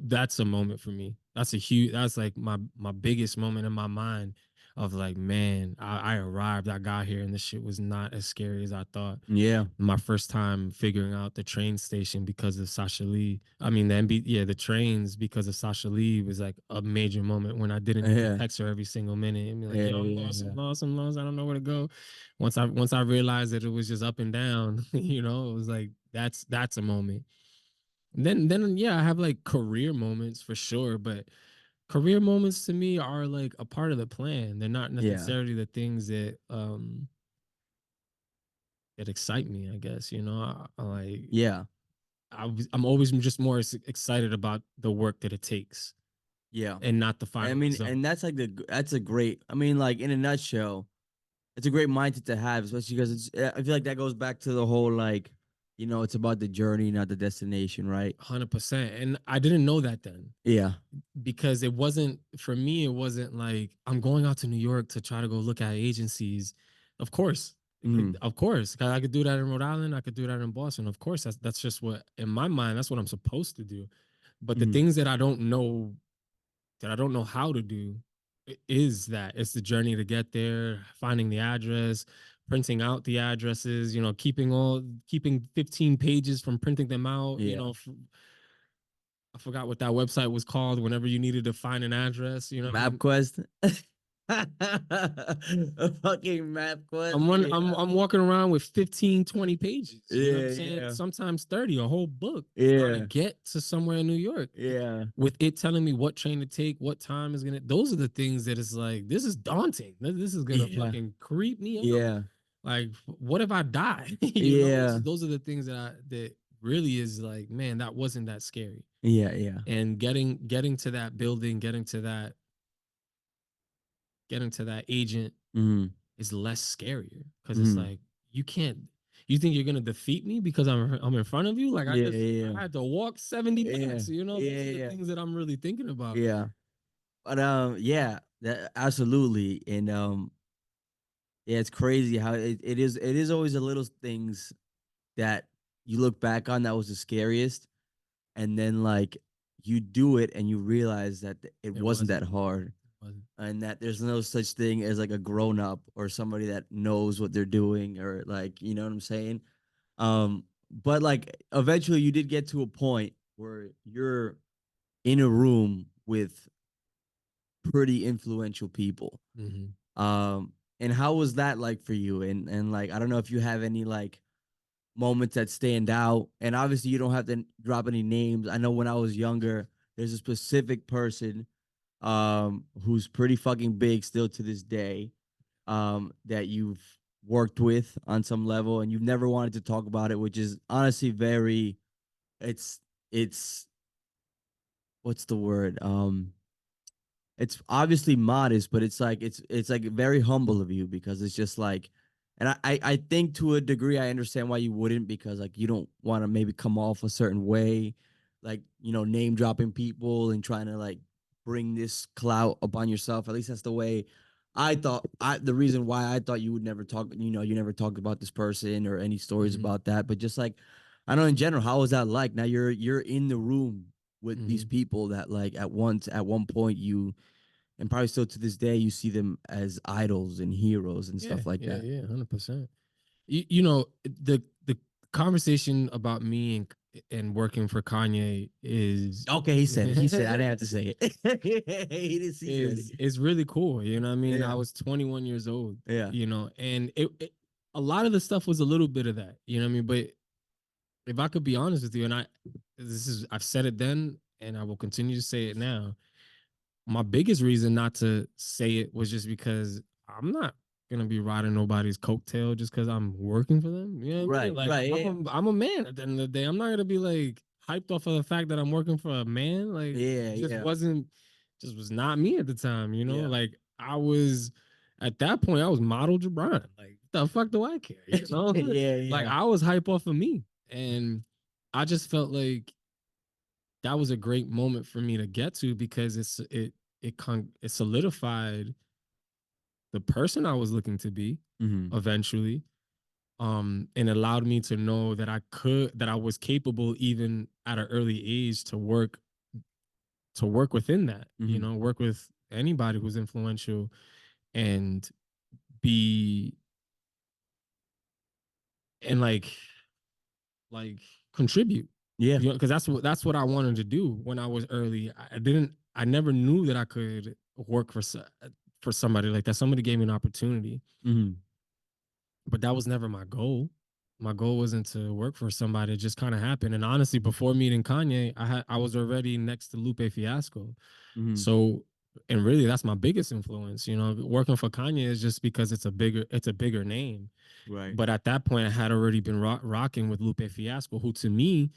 [SPEAKER 2] That's a moment for me. That's like my biggest moment in my mind of like, man, I arrived, I got here, and this shit was not as scary as I thought.
[SPEAKER 1] Yeah.
[SPEAKER 2] My first time figuring out the train station because of Sasha Lee. I mean, the trains because of Sasha Lee was like a major moment when I didn't need to
[SPEAKER 1] Yeah.
[SPEAKER 2] text her every single minute and be like,
[SPEAKER 1] Yeah.
[SPEAKER 2] yo, I'm lost,
[SPEAKER 1] Yeah.
[SPEAKER 2] I'm lost, I'm lost. I don't know where to go. Once I realized that it was just up and down, you know, it was like that's a moment. Then yeah, I have like career moments for sure, but career moments to me are like a part of the plan. They're not
[SPEAKER 1] Yeah.
[SPEAKER 2] necessarily the things that excite me, I guess. You know,
[SPEAKER 1] Yeah.
[SPEAKER 2] I'm always just more excited about the work that it takes
[SPEAKER 1] Yeah.
[SPEAKER 2] and not the
[SPEAKER 1] I
[SPEAKER 2] final
[SPEAKER 1] mean,
[SPEAKER 2] result.
[SPEAKER 1] and that's like that's a great. I mean, like in a nutshell, it's a great mindset to have, especially because I feel like that goes back to the whole like, it's about the journey, not the destination, right?
[SPEAKER 2] 100%. And I didn't know that then
[SPEAKER 1] Yeah.
[SPEAKER 2] because it wasn't for me. It wasn't like I'm going out to New York to try to go look at agencies. Of course,
[SPEAKER 1] Mm.
[SPEAKER 2] of course, I could do that in Rhode Island. I could do that in Boston. Of course, that's just what in my mind. That's what I'm supposed to do. But the
[SPEAKER 1] Mm.
[SPEAKER 2] things that I don't know how to do is that it's the journey to get there, finding the address, printing out the addresses, you know, keeping 15 pages from printing them out, you
[SPEAKER 1] Yeah.
[SPEAKER 2] know, I forgot what that website was called whenever you needed to find an address, you know what I mean?
[SPEAKER 1] MapQuest. A fucking MapQuest. Yeah.
[SPEAKER 2] I'm walking around with 15, 20 pages, you know what I'm
[SPEAKER 1] Yeah.
[SPEAKER 2] saying?
[SPEAKER 1] Yeah.
[SPEAKER 2] Sometimes 30, a whole book trying to
[SPEAKER 1] Yeah.
[SPEAKER 2] get to somewhere in New York.
[SPEAKER 1] Yeah.
[SPEAKER 2] With it telling me what train to take, what time is gonna. Those are the things that is like. This is daunting. This is gonna
[SPEAKER 1] Yeah.
[SPEAKER 2] fucking creep me out.
[SPEAKER 1] Yeah.
[SPEAKER 2] Like, what if I die? You know,
[SPEAKER 1] Yeah.
[SPEAKER 2] those are the things that really is like, man, that wasn't that scary.
[SPEAKER 1] Yeah. Yeah.
[SPEAKER 2] And getting to that building, getting to that agent
[SPEAKER 1] Mm.
[SPEAKER 2] is less scarier because it's
[SPEAKER 1] Mm.
[SPEAKER 2] like you can't. You think you're gonna defeat me because I'm in front of you? Like
[SPEAKER 1] Yeah. Yeah.
[SPEAKER 2] I had to walk 70
[SPEAKER 1] Yeah.
[SPEAKER 2] minutes. You know, those are the
[SPEAKER 1] Yeah.
[SPEAKER 2] things that I'm really thinking about.
[SPEAKER 1] Yeah. But yeah, absolutely. And yeah, it's crazy how it is always the little things that you look back on that was the scariest, and then like you do it and you realize that it
[SPEAKER 2] It
[SPEAKER 1] wasn't that
[SPEAKER 2] wasn't.
[SPEAKER 1] hard.
[SPEAKER 2] It wasn't.
[SPEAKER 1] and that there's no such thing as like a grown up or somebody that knows what they're doing, or like, you know what I'm saying? But like eventually you did get to a point where you're in a room with pretty influential people.
[SPEAKER 2] Mm-hmm.
[SPEAKER 1] And how was that like for you? And like I don't know if you have any like moments that stand out. And obviously you don't have to drop any names. I know when I was younger, there's a specific person who's pretty fucking big still to this day, that you've worked with on some level and you've never wanted to talk about it, which is honestly very, it's what's the word? It's obviously modest, but it's like very humble of you, because it's just like, and I think to a degree I understand why you wouldn't, because like you don't want to maybe come off a certain way, like, you know, name dropping people and trying to like bring this clout upon yourself. At least that's the way I thought. The reason why I thought you would never talk, you know, you never talked about this person or any stories
[SPEAKER 2] Mm-hmm.
[SPEAKER 1] about that, but just like, I don't know, in general, how was that like? Now you're in the room with these
[SPEAKER 2] Mm-hmm.
[SPEAKER 1] people that like at one point you, and probably still to this day you see them as idols and heroes and
[SPEAKER 2] Yeah,
[SPEAKER 1] stuff like
[SPEAKER 2] yeah,
[SPEAKER 1] that.
[SPEAKER 2] yeah, 100%. You know, the conversation about me and working for Kanye is
[SPEAKER 1] Okay, he said it. He said I didn't have to say it. He didn't secret it.
[SPEAKER 2] is really cool. You know what I mean? I
[SPEAKER 1] Yeah,
[SPEAKER 2] was 21 years old,
[SPEAKER 1] yeah.
[SPEAKER 2] you know, and a lot of the stuff was a little bit of that, you know what I mean? But if I could be honest with you, and I've said it then and I will continue to say it now, my biggest reason not to say it was just because I'm not gonna be riding nobody's coattail just because I'm working for them. You know what I mean?
[SPEAKER 1] Right,
[SPEAKER 2] Like
[SPEAKER 1] right. Yeah,
[SPEAKER 2] I'm a man at the end of the day. I'm not gonna be like hyped off of the fact that I'm working for a man. Like
[SPEAKER 1] yeah,
[SPEAKER 2] just
[SPEAKER 1] yeah,
[SPEAKER 2] wasn't just was not me at the time, you know?
[SPEAKER 1] yeah.
[SPEAKER 2] Like I was at that point, I was model Gibran. Like, the fuck do I care? You know?
[SPEAKER 1] Yeah,
[SPEAKER 2] Like
[SPEAKER 1] yeah.
[SPEAKER 2] I was hype off of me. And I just felt like that was a great moment for me to get to because it solidified the person I was looking to be
[SPEAKER 1] Mm-hmm.
[SPEAKER 2] eventually, and allowed me to know that I was capable even at an early age to work within that, you
[SPEAKER 1] Mm-hmm.
[SPEAKER 2] know, work with anybody who's influential and be and like contribute,
[SPEAKER 1] Yeah.
[SPEAKER 2] you know, because that's what I wanted to do when I was early. I never knew that I could work for somebody like that. Somebody gave me an opportunity,
[SPEAKER 1] Mm-hmm.
[SPEAKER 2] but that was never my goal. My goal wasn't to work for somebody. It just kind of happened. And honestly, before meeting Kanye, I was already next to Lupe Fiasco.
[SPEAKER 1] Mm-hmm.
[SPEAKER 2] So, and really, that's my biggest influence. You know, working for Kanye is just because it's a bigger name.
[SPEAKER 1] Right.
[SPEAKER 2] But at that point, I had already been rocking with Lupe Fiasco, who to me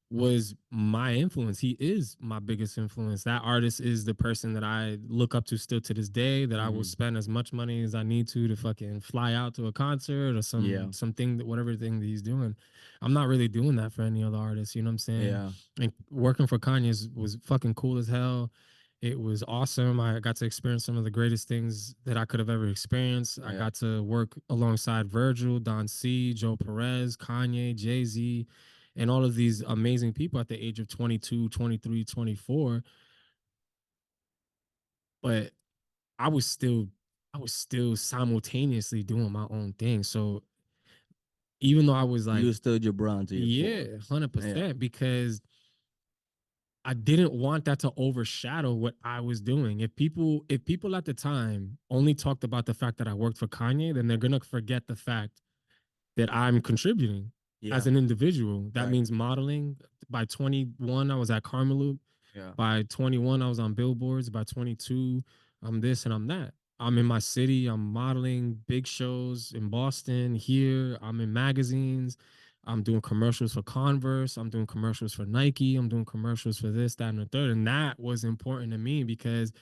[SPEAKER 2] was my influence. He is my biggest influence. That artist is the person that I look up to still to this day, that I will
[SPEAKER 1] Mm-hmm.
[SPEAKER 2] spend as much money as I need to fucking fly out to a concert or
[SPEAKER 1] Yeah.
[SPEAKER 2] something that whatever thing that he's doing. I'm not really doing that for any other artist, you know what I'm saying?
[SPEAKER 1] Yeah.
[SPEAKER 2] And working for Kanye was fucking cool as hell. It was awesome. I got to experience some of the greatest things that I could have ever experienced. I
[SPEAKER 1] Yeah.
[SPEAKER 2] got to work alongside Virgil, Don C, Joe Perez, Kanye, Jay-Z, and all of these amazing people at the age of 22, 23, 24. But I was still I was still simultaneously doing my own thing. So even though I was
[SPEAKER 1] You
[SPEAKER 2] like,
[SPEAKER 1] were still Gibran to your
[SPEAKER 2] yeah,
[SPEAKER 1] core. Yeah.
[SPEAKER 2] 100%, because I didn't want that to overshadow what I was doing. If people at the time only talked about the fact that I worked for Kanye, then they're gonna forget the fact that I'm contributing
[SPEAKER 1] Yeah.
[SPEAKER 2] as an individual. That
[SPEAKER 1] Right.
[SPEAKER 2] means modeling. By 21, I was at Karmaloop.
[SPEAKER 1] Yeah.
[SPEAKER 2] By 21, I was on billboards. By 22, I'm this and I'm that. I'm in my city. I'm modeling big shows in Boston, here. I'm in magazines. I'm doing commercials for Converse. I'm doing commercials for Nike. I'm doing commercials for this, that, and the third. And that was important to me because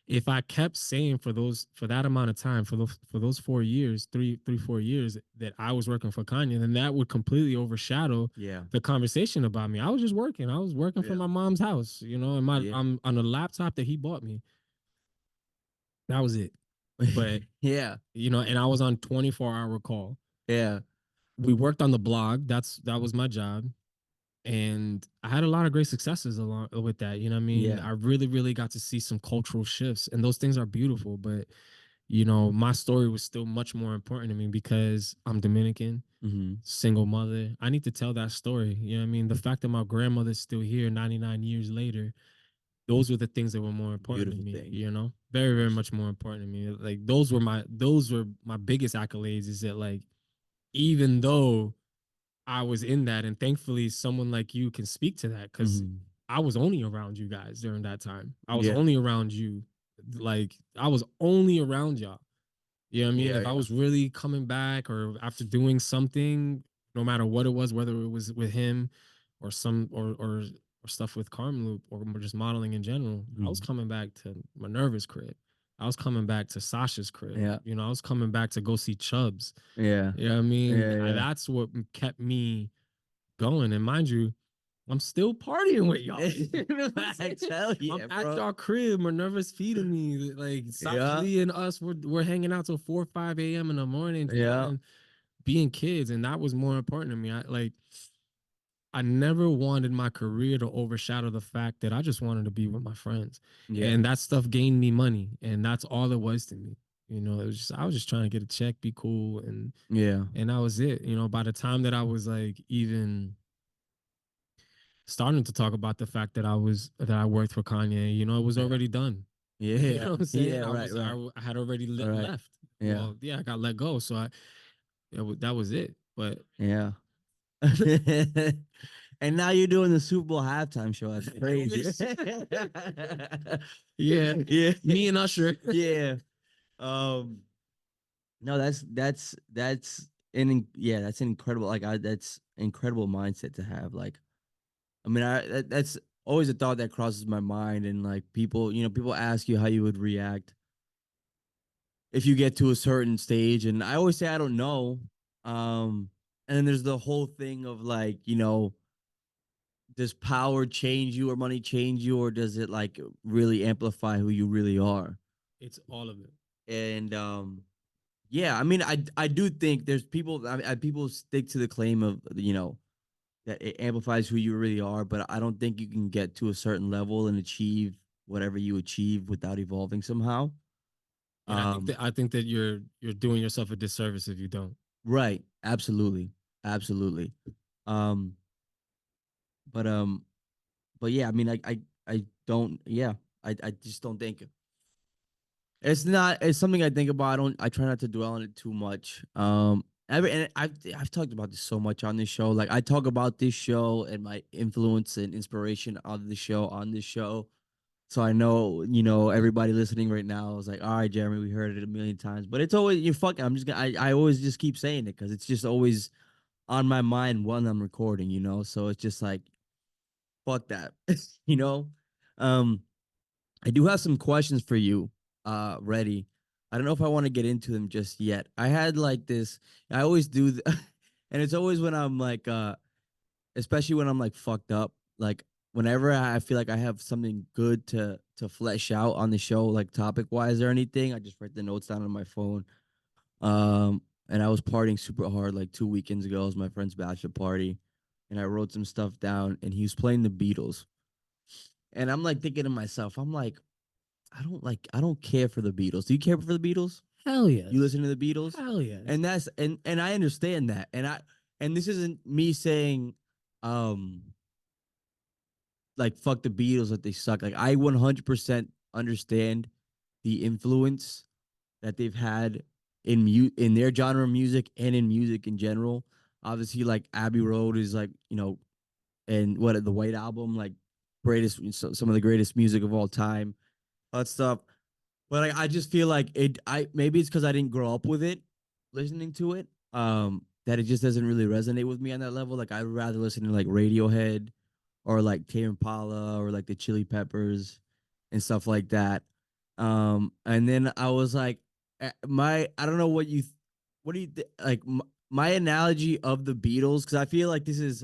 [SPEAKER 2] if I kept saying for that amount of time, for those 4 years, 4 years that I was working for Kanye, then that would completely overshadow
[SPEAKER 1] Yeah.
[SPEAKER 2] the conversation about me. I was just working. I was working for
[SPEAKER 1] Yeah.
[SPEAKER 2] my mom's house, you know, and
[SPEAKER 1] Yeah.
[SPEAKER 2] I'm on a laptop that he bought me. That was it. But
[SPEAKER 1] Yeah.
[SPEAKER 2] you know, and I was on 24-hour call.
[SPEAKER 1] Yeah.
[SPEAKER 2] We worked on the blog. That was my job. and I had a lot of great successes along with that. You know what I mean?
[SPEAKER 1] Yeah.
[SPEAKER 2] I really, really got to see some cultural shifts, and those things are beautiful. But my story was still much more important to me because I'm Dominican,
[SPEAKER 1] Mm-hmm.
[SPEAKER 2] single mother. I need to tell that story. You know what I mean? The fact that my grandmother's still here 99 years later, those were the things that were more important to
[SPEAKER 1] Beautiful
[SPEAKER 2] me,
[SPEAKER 1] thing.
[SPEAKER 2] very, very
[SPEAKER 1] Yes.
[SPEAKER 2] much more important to me. Like those were my biggest accolades, is that, like, even though I was in that, and thankfully someone like you can speak to that, because
[SPEAKER 1] Mm-hmm.
[SPEAKER 2] I was only around you guys during that time. I was
[SPEAKER 1] Yeah.
[SPEAKER 2] only around you. Like, I was only around y'all. You know what I mean?
[SPEAKER 1] Yeah.
[SPEAKER 2] If I
[SPEAKER 1] Yeah.
[SPEAKER 2] was really coming back, or after doing something, no matter what it was, whether it was with him or some or stuff with Carmloop, or just modeling in general, I was
[SPEAKER 1] Mm-hmm.
[SPEAKER 2] coming back to Minerva's crib. I was coming back to Sasha's crib.
[SPEAKER 1] Yeah.
[SPEAKER 2] I was coming back to go see Chubbs.
[SPEAKER 1] Yeah.
[SPEAKER 2] You know what I mean?
[SPEAKER 1] Yeah. Yeah.
[SPEAKER 2] That's what kept me going. And mind you, I'm still partying with y'all.
[SPEAKER 1] I tell
[SPEAKER 2] I'm
[SPEAKER 1] you,
[SPEAKER 2] at
[SPEAKER 1] bro.
[SPEAKER 2] y'all crib. Minerva's feeding me. Like, Sasha
[SPEAKER 1] Yeah.
[SPEAKER 2] Lee and us, we're hanging out till 4 or 5 a.m. in the morning,
[SPEAKER 1] Yeah.
[SPEAKER 2] chilling, being kids. And that was more important to me. I never wanted my career to overshadow the fact that I just wanted to be with my friends.
[SPEAKER 1] Yeah.
[SPEAKER 2] And that stuff gained me money. And that's all it was to me. I was just trying to get a check, be cool,
[SPEAKER 1] Yeah.
[SPEAKER 2] and that was it. By the time that I was, like, even starting to talk about the fact that I worked for Kanye, it was
[SPEAKER 1] Yeah.
[SPEAKER 2] already done. You
[SPEAKER 1] Yeah.
[SPEAKER 2] know what I'm
[SPEAKER 1] Yeah.
[SPEAKER 2] saying?
[SPEAKER 1] Right. Right.
[SPEAKER 2] I had already
[SPEAKER 1] All right.
[SPEAKER 2] left.
[SPEAKER 1] Yeah.
[SPEAKER 2] Well, yeah, I got let go, so that was it. But
[SPEAKER 1] Yeah. And now you're doing the Super Bowl halftime show. That's crazy.
[SPEAKER 2] yeah,
[SPEAKER 1] Yeah.
[SPEAKER 2] me and Usher.
[SPEAKER 1] Yeah. Um, no, that's an incredible, like, that's incredible mindset to have. Like, I mean, that's always a thought that crosses my mind. And like, people ask you how you would react if you get to a certain stage, and I always say I don't know. Um, and then there's the whole thing of, like, does power change you or money change you, or does it, like, really amplify who you really are?
[SPEAKER 2] It's all of it.
[SPEAKER 1] And yeah, I mean, I do think there's people. People stick to the claim of, that it amplifies who you really are, but I don't think you can get to a certain level and achieve whatever you achieve without evolving somehow.
[SPEAKER 2] And
[SPEAKER 1] Um,
[SPEAKER 2] I think that you're doing yourself a disservice if you don't.
[SPEAKER 1] right, absolutely, absolutely. Um, but um, but yeah, I mean, I don't. Yeah, I just don't think it's not. It's something I think about. I try not to dwell on it too much. And I've talked about this so much on this show. Like, I talk about this show and my influence and inspiration on the show on this show. So I know, everybody listening right now is like, all right, Jeremy, we heard it a million times, but it's always, you fucking. I'm just gonna. I always just keep saying it because it's just always on my mind when I'm recording. So it's just like, fuck that. you know. Um, I do have some questions for you, ready. I don't know if I want to get into them just yet. I had, like, this. I always do, and it's always when I'm like, especially when I'm, like, fucked up. Like, whenever I feel like I have something good to flesh out on the show, like, topic wise or anything, I just write the notes down on my phone. And I was partying super hard like 2 weekends ago. It was my friend's bachelor party, and I wrote some stuff down, and he was playing the Beatles, and I'm like thinking to myself, I'm like, I don't care for the Beatles. Do you care for the Beatles?
[SPEAKER 2] Hell
[SPEAKER 1] You
[SPEAKER 2] yes.
[SPEAKER 1] listen to the Beatles?
[SPEAKER 2] Hell yes.
[SPEAKER 1] And I understand that. And this isn't me saying, um like, fuck the Beatles, that they suck. Like, I 100% understand the influence that they've had in their genre of music and in music in general. Obviously, like, Abbey Road is, like, and what, the White Album, like, some of the greatest music of all time. That stuff. But I just feel like it. I maybe it's because I didn't grow up with it, listening to it. That it just doesn't really resonate with me on that level. Like, I'd rather listen to, like, Radiohead, or like Tame Impala, or like the Chili Peppers and stuff like that. And then I was like, I don't know what do you like, my analogy of the Beatles, because I feel like this is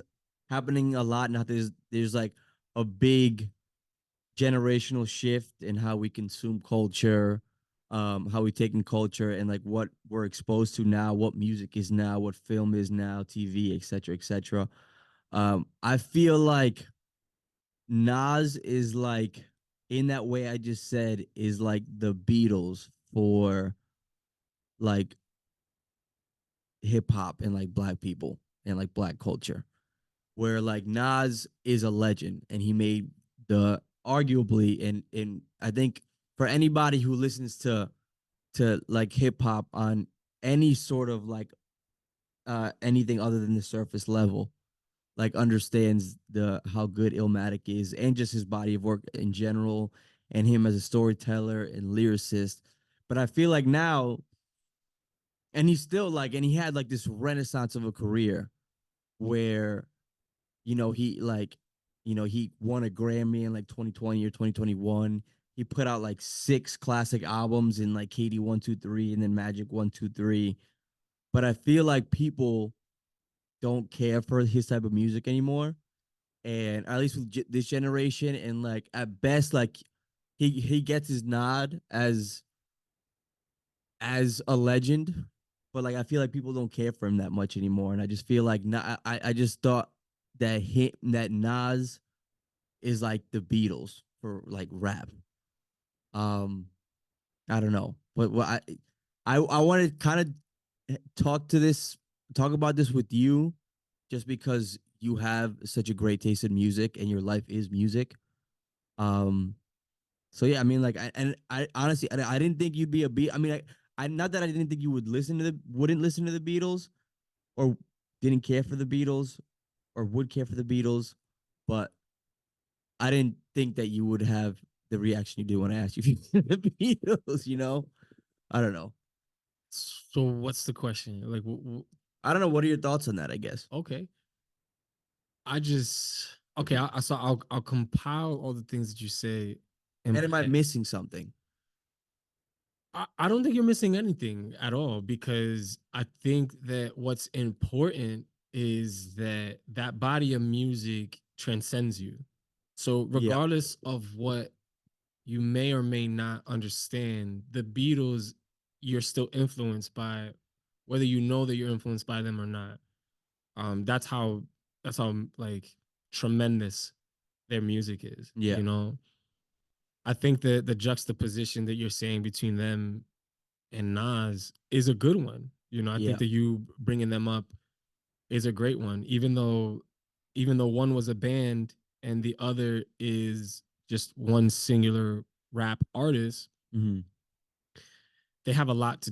[SPEAKER 1] happening a lot now. There's like a big generational shift in how we consume culture, how we take in culture, and like what we're exposed to now, what music is now, what film is now, TV, etc., etc. I feel like Nas is like, in that way I just said, is like the Beatles for like hip hop and like black people and like black culture. Where like Nas is a legend and he made the arguably, and I think for anybody who listens to like hip hop on any sort of like anything other than the surface level, like understands the how good Illmatic is and just his body of work in general and him as a storyteller and lyricist. But I feel like now, and he's still like, and he had like this renaissance of a career where, he like, he won a Grammy in like 2020 or 2021. He put out like six classic albums in like KD 123 and then Magic 123. But I feel like people don't care for his type of music anymore. And at least with this generation, and like at best, like he gets his nod as a legend, but like I feel like people don't care for him that much anymore. And I just feel like I just thought that Nas is like the Beatles for like rap. Um, I don't know, but what I want to kind of talk about this with you, just because you have such a great taste in music and your life is music. Um, so yeah, I mean, like, I honestly, I didn't think you'd be a beat. I mean, I not that I didn't think you wouldn't listen to the Beatles, or didn't care for the Beatles, or would care for the Beatles, but I didn't think that you would have the reaction you did when I asked you if you the Beatles. I don't know.
[SPEAKER 2] So what's the question? Like,
[SPEAKER 1] I don't know. What are your thoughts on that? I guess.
[SPEAKER 2] okay, I just okay. I'll compile all the things that you say in
[SPEAKER 1] And
[SPEAKER 2] my
[SPEAKER 1] am I
[SPEAKER 2] head.
[SPEAKER 1] missing something?
[SPEAKER 2] I don't think you're missing anything at all, because I think that what's important is that that body of music transcends you. So
[SPEAKER 1] Yeah.
[SPEAKER 2] regardless of what you may or may not understand, the Beatles, you're still influenced by, whether you know that you're influenced by them or not. That's how like tremendous their music is.
[SPEAKER 1] Yeah.
[SPEAKER 2] I think that the juxtaposition that you're saying between them and Nas is a good one. I think
[SPEAKER 1] Yeah.
[SPEAKER 2] that you bringing them up is a great one, even though one was a band and the other is just one singular rap artist.
[SPEAKER 1] Mm-hmm.
[SPEAKER 2] They have a lot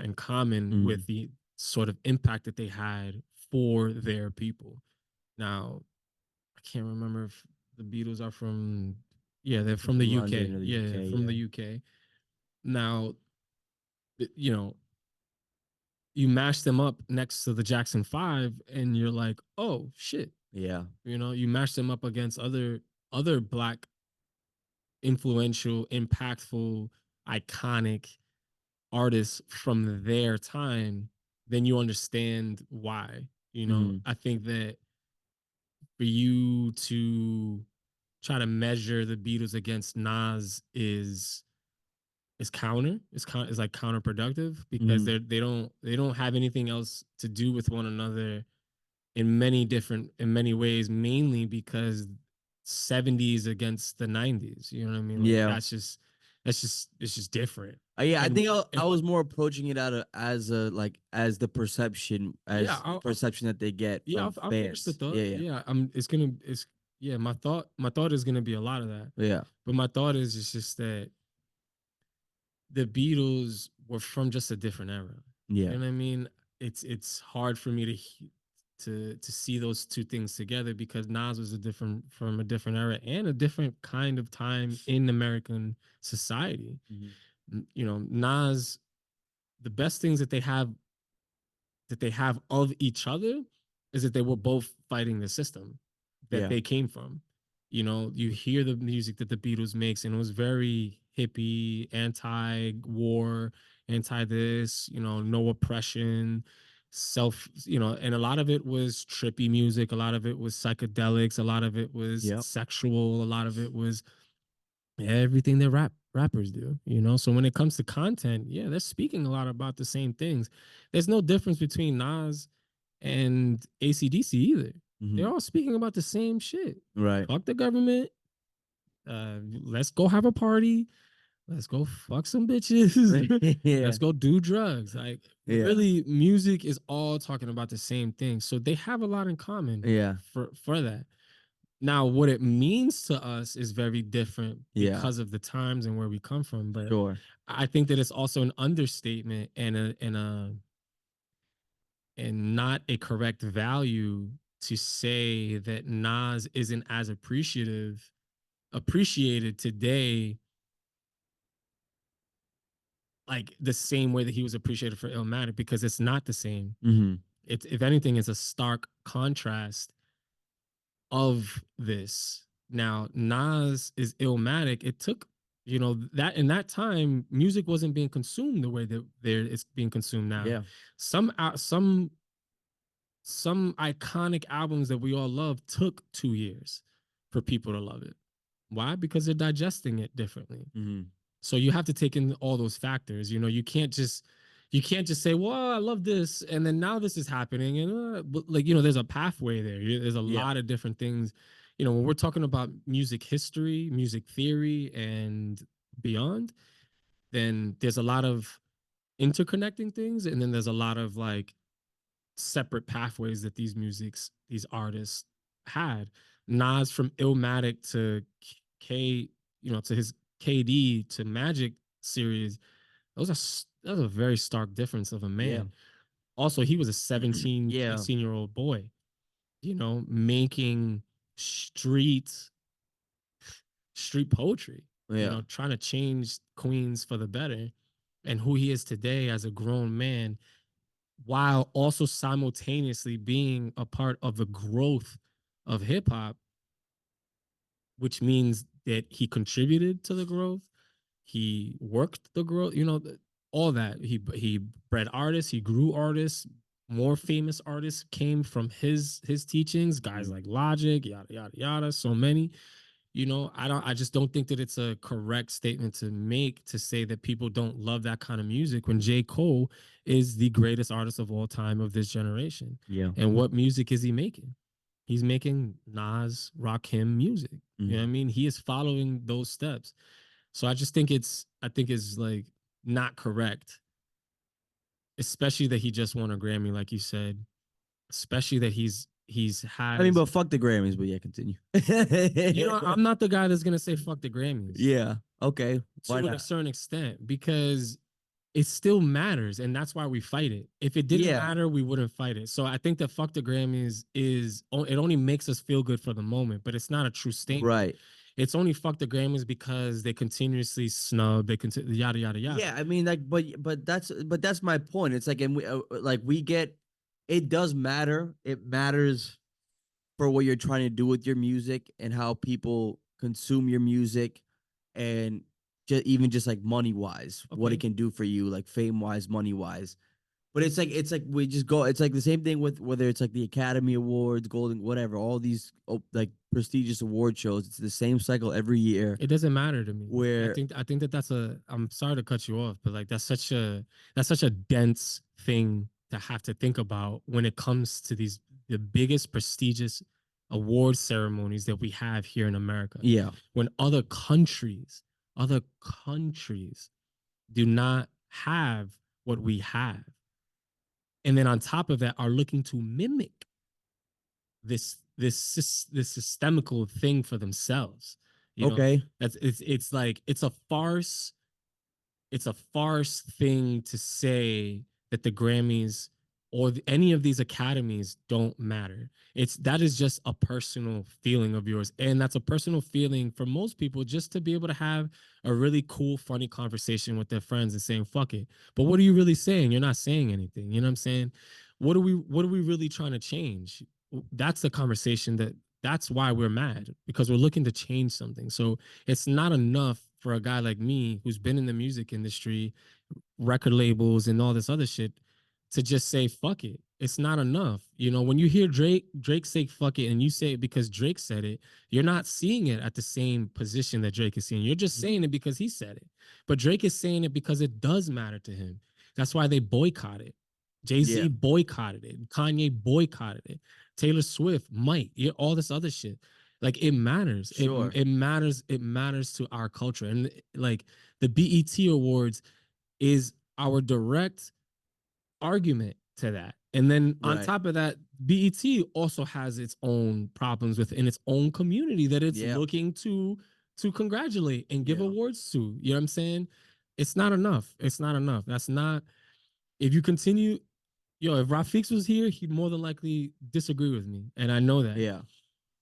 [SPEAKER 2] in common
[SPEAKER 1] Mm-hmm.
[SPEAKER 2] with the sort of impact that they had for their people. Now, I can't remember if the Beatles are from, yeah, they're
[SPEAKER 1] They're
[SPEAKER 2] from the
[SPEAKER 1] from London
[SPEAKER 2] UK.
[SPEAKER 1] or the
[SPEAKER 2] Yeah,
[SPEAKER 1] UK.
[SPEAKER 2] from the
[SPEAKER 1] Yeah.
[SPEAKER 2] UK. Now, you know, you mash them up next to the Jackson 5 and you're like, "Oh, shit."
[SPEAKER 1] Yeah.
[SPEAKER 2] You mash them up against other black influential, impactful, iconic artists from their time, then you understand why.
[SPEAKER 1] Mm-hmm.
[SPEAKER 2] I think that for you to try to measure the Beatles against Nas is like counterproductive, because
[SPEAKER 1] Mm-hmm.
[SPEAKER 2] they don't have anything else to do with one another in many ways, mainly because 70s against the 90s. You know what I mean? Like
[SPEAKER 1] Yeah.
[SPEAKER 2] it's just different.
[SPEAKER 1] Yeah, I think
[SPEAKER 2] And
[SPEAKER 1] I
[SPEAKER 2] what
[SPEAKER 1] was more approaching it as a like as the
[SPEAKER 2] yeah,
[SPEAKER 1] perception that they get from
[SPEAKER 2] I'll finish the
[SPEAKER 1] fans.
[SPEAKER 2] thought.
[SPEAKER 1] Yeah, yeah,
[SPEAKER 2] Yeah, it's yeah, my thought is gonna be a lot of that.
[SPEAKER 1] yeah,
[SPEAKER 2] But my thought is it's just that the Beatles were from just a different era. You
[SPEAKER 1] yeah,
[SPEAKER 2] know what I mean? It's hard for me to see those two things together, because Nas was a different from a different era and a different kind of time in American society.
[SPEAKER 1] mm-hmm.
[SPEAKER 2] Nas, the best things that they have of each other is that they were both fighting the system that
[SPEAKER 1] Yeah,
[SPEAKER 2] they came from. You hear the music that the Beatles makes, and it was very hippie, anti-war, anti this, no oppression, and a lot of it was trippy music, a lot of it was psychedelics, a lot of it was
[SPEAKER 1] yep,
[SPEAKER 2] sexual, a lot of it was everything that rappers do. So when it comes to content, yeah, they're speaking a lot about the same things. There's no difference between Nas and ACDC either. They're all speaking about the same shit.
[SPEAKER 1] Right.
[SPEAKER 2] Fuck the government. Let's go have a party. Let's go fuck some bitches.
[SPEAKER 1] Yeah.
[SPEAKER 2] Let's go do drugs. Like
[SPEAKER 1] Yeah.
[SPEAKER 2] really, music is all talking about the same thing. So they have a lot in common
[SPEAKER 1] Yeah.
[SPEAKER 2] for that. Now, what it means to us is very different
[SPEAKER 1] Yeah.
[SPEAKER 2] because of the times and where we come from. But
[SPEAKER 1] Sure.
[SPEAKER 2] I think that it's also an understatement and not a correct value to say that Nas isn't as appreciated today, like the same way that he was appreciated for Illmatic, because it's not the same.
[SPEAKER 1] Mm-hmm.
[SPEAKER 2] It's, if anything, it's a stark contrast of this. Now, Nas is Illmatic. It took, that in that time, music wasn't being consumed the way that it's being consumed now.
[SPEAKER 1] Yeah.
[SPEAKER 2] Some iconic albums that we all love took 2 years for people to love it. Why? Because they're digesting it differently.
[SPEAKER 1] Mm-hmm.
[SPEAKER 2] So you have to take in all those factors. You can't just say, "Well, I love this," and then now this is happening, and but like there's a pathway there. There's a lot of different things. When we're talking about music history, music theory, and beyond, then there's a lot of interconnecting things, and then there's a lot of like separate pathways that these artists had. Nas from Illmatic to K, to his KD to Magic series, that was a very stark difference of a man.
[SPEAKER 1] Yeah.
[SPEAKER 2] Also, he was a 17,
[SPEAKER 1] Yeah.
[SPEAKER 2] 18-year-old boy, making street poetry,
[SPEAKER 1] Yeah.
[SPEAKER 2] trying to change Queens for the better, and who he is today as a grown man, while also simultaneously being a part of the growth of hip hop, which means that he contributed to the growth. He worked the growth, all that. He bred artists, he grew artists. More famous artists came from his teachings, guys like Logic, yada yada yada, so many. I just don't think that it's a correct statement to make to say that people don't love that kind of music when J. Cole is the greatest artist of all time of this generation.
[SPEAKER 1] Yeah.
[SPEAKER 2] And what music is he making? He's making Nas, Rakim music. You know what I mean? He is following those steps. So I just think it's like not correct, especially that he just won a Grammy, like you said, especially that he's
[SPEAKER 1] I mean, but fuck the Grammys. But yeah, continue.
[SPEAKER 2] I'm not the guy that's gonna say fuck the Grammys.
[SPEAKER 1] Yeah. Okay. Why
[SPEAKER 2] To a
[SPEAKER 1] not?
[SPEAKER 2] certain extent, because it still matters, and that's why we fight it. If it didn't matter, we wouldn't fight it. So I think that fuck the Grammys it only makes us feel good for the moment, but it's not a true statement.
[SPEAKER 1] Right.
[SPEAKER 2] It's only fuck the Grammys because they continuously snub, they continue yada yada yada.
[SPEAKER 1] Yeah, I mean, like, but that's my point. It's like, and we get, it does matter. It matters for what you're trying to do with your music and how people consume your music, and even just like money wise, what it can do for you, like fame wise, money wise. But it's like we just go. It's like the same thing with whether it's like the Academy Awards, Golden, whatever, all these like prestigious award shows. It's the same cycle every year.
[SPEAKER 2] It doesn't matter to me.
[SPEAKER 1] Where
[SPEAKER 2] I think that that's a. I'm sorry to cut you off, but like that's such a dense thing to have to think about when it comes to the biggest prestigious award ceremonies that we have here in America.
[SPEAKER 1] Yeah.
[SPEAKER 2] When other countries do not have what we have, and then on top of that are looking to mimic this systemical thing for themselves.
[SPEAKER 1] Okay.
[SPEAKER 2] That's it's like it's a farce. It's a farce thing to say that the Grammys or any of these academies don't matter. That is just a personal feeling of yours, and that's a personal feeling for most people, just to be able to have a really cool, funny conversation with their friends and saying "fuck it." But what are you really saying? You're not saying anything. You know what I'm saying? What are we really trying to change? That's the conversation that's why we're mad, because we're looking to change something. So it's not enough for a guy like me who's been in the music industry, record labels, and all this other shit to just say fuck it. It's not enough. When you hear Drake say fuck it, and you say it because Drake said it, you're not seeing it at the same position that Drake is seeing. You're just saying it because he said it. But Drake is saying it because it does matter to him. That's why they boycott it. Jay-Z
[SPEAKER 1] Yeah.
[SPEAKER 2] boycotted it. Kanye boycotted it. Taylor Swift might. Yeah, all this other shit. Like it matters.
[SPEAKER 1] Sure.
[SPEAKER 2] It matters. It matters to our culture. And like the BET Awards is our direct argument to that. And then on
[SPEAKER 1] Right.
[SPEAKER 2] top of that, BET also has its own problems within its own community that it's
[SPEAKER 1] Yeah.
[SPEAKER 2] looking to congratulate and give
[SPEAKER 1] Yeah.
[SPEAKER 2] awards to. You know what I'm saying? It's not enough. It's not enough. That's not if you continue, yo, if Rafix was here, he'd more than likely disagree with me. And I know that.
[SPEAKER 1] Yeah.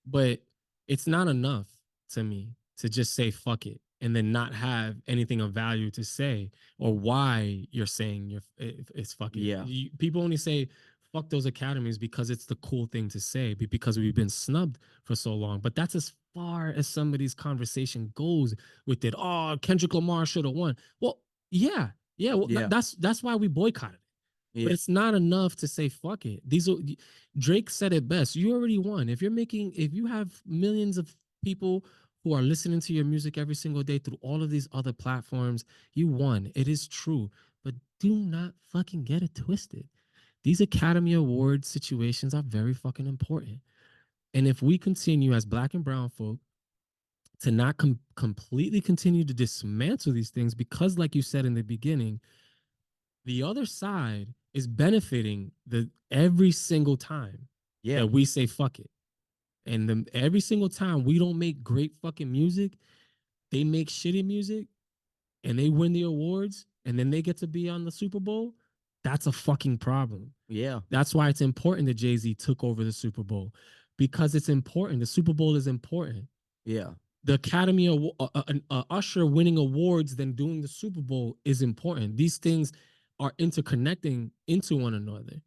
[SPEAKER 2] But it's not enough to me to just say fuck it and then not have anything of value to say or why you're saying it's fuck it.
[SPEAKER 1] Yeah.
[SPEAKER 2] People only say fuck those academies because it's the cool thing to say, because we've been snubbed for so long. But that's as far as somebody's conversation goes with it. Oh, Kendrick Lamar should have won. Well, yeah, yeah. Well,
[SPEAKER 1] Yeah.
[SPEAKER 2] that's why we boycotted it. But
[SPEAKER 1] Yeah.
[SPEAKER 2] it's not enough to say fuck it. Drake said it best. You already won. If you have millions of people who are listening to your music every single day through all of these other platforms, you won. It is true. But do not fucking get it twisted. These Academy Award situations are very fucking important. And if we continue as black and brown folk to not completely continue to dismantle these things, because like you said in the beginning, the other side is benefiting the every single time
[SPEAKER 1] Yeah.
[SPEAKER 2] that we say fuck it. And every single time we don't make great fucking music, they make shitty music and they win the awards and then they get to be on the Super Bowl. That's a fucking problem.
[SPEAKER 1] Yeah.
[SPEAKER 2] That's why it's important that Jay-Z took over the Super Bowl, because it's important. The Super Bowl is important.
[SPEAKER 1] Yeah.
[SPEAKER 2] The Academy of Usher winning awards than doing the Super Bowl is important. These things are interconnecting into one another.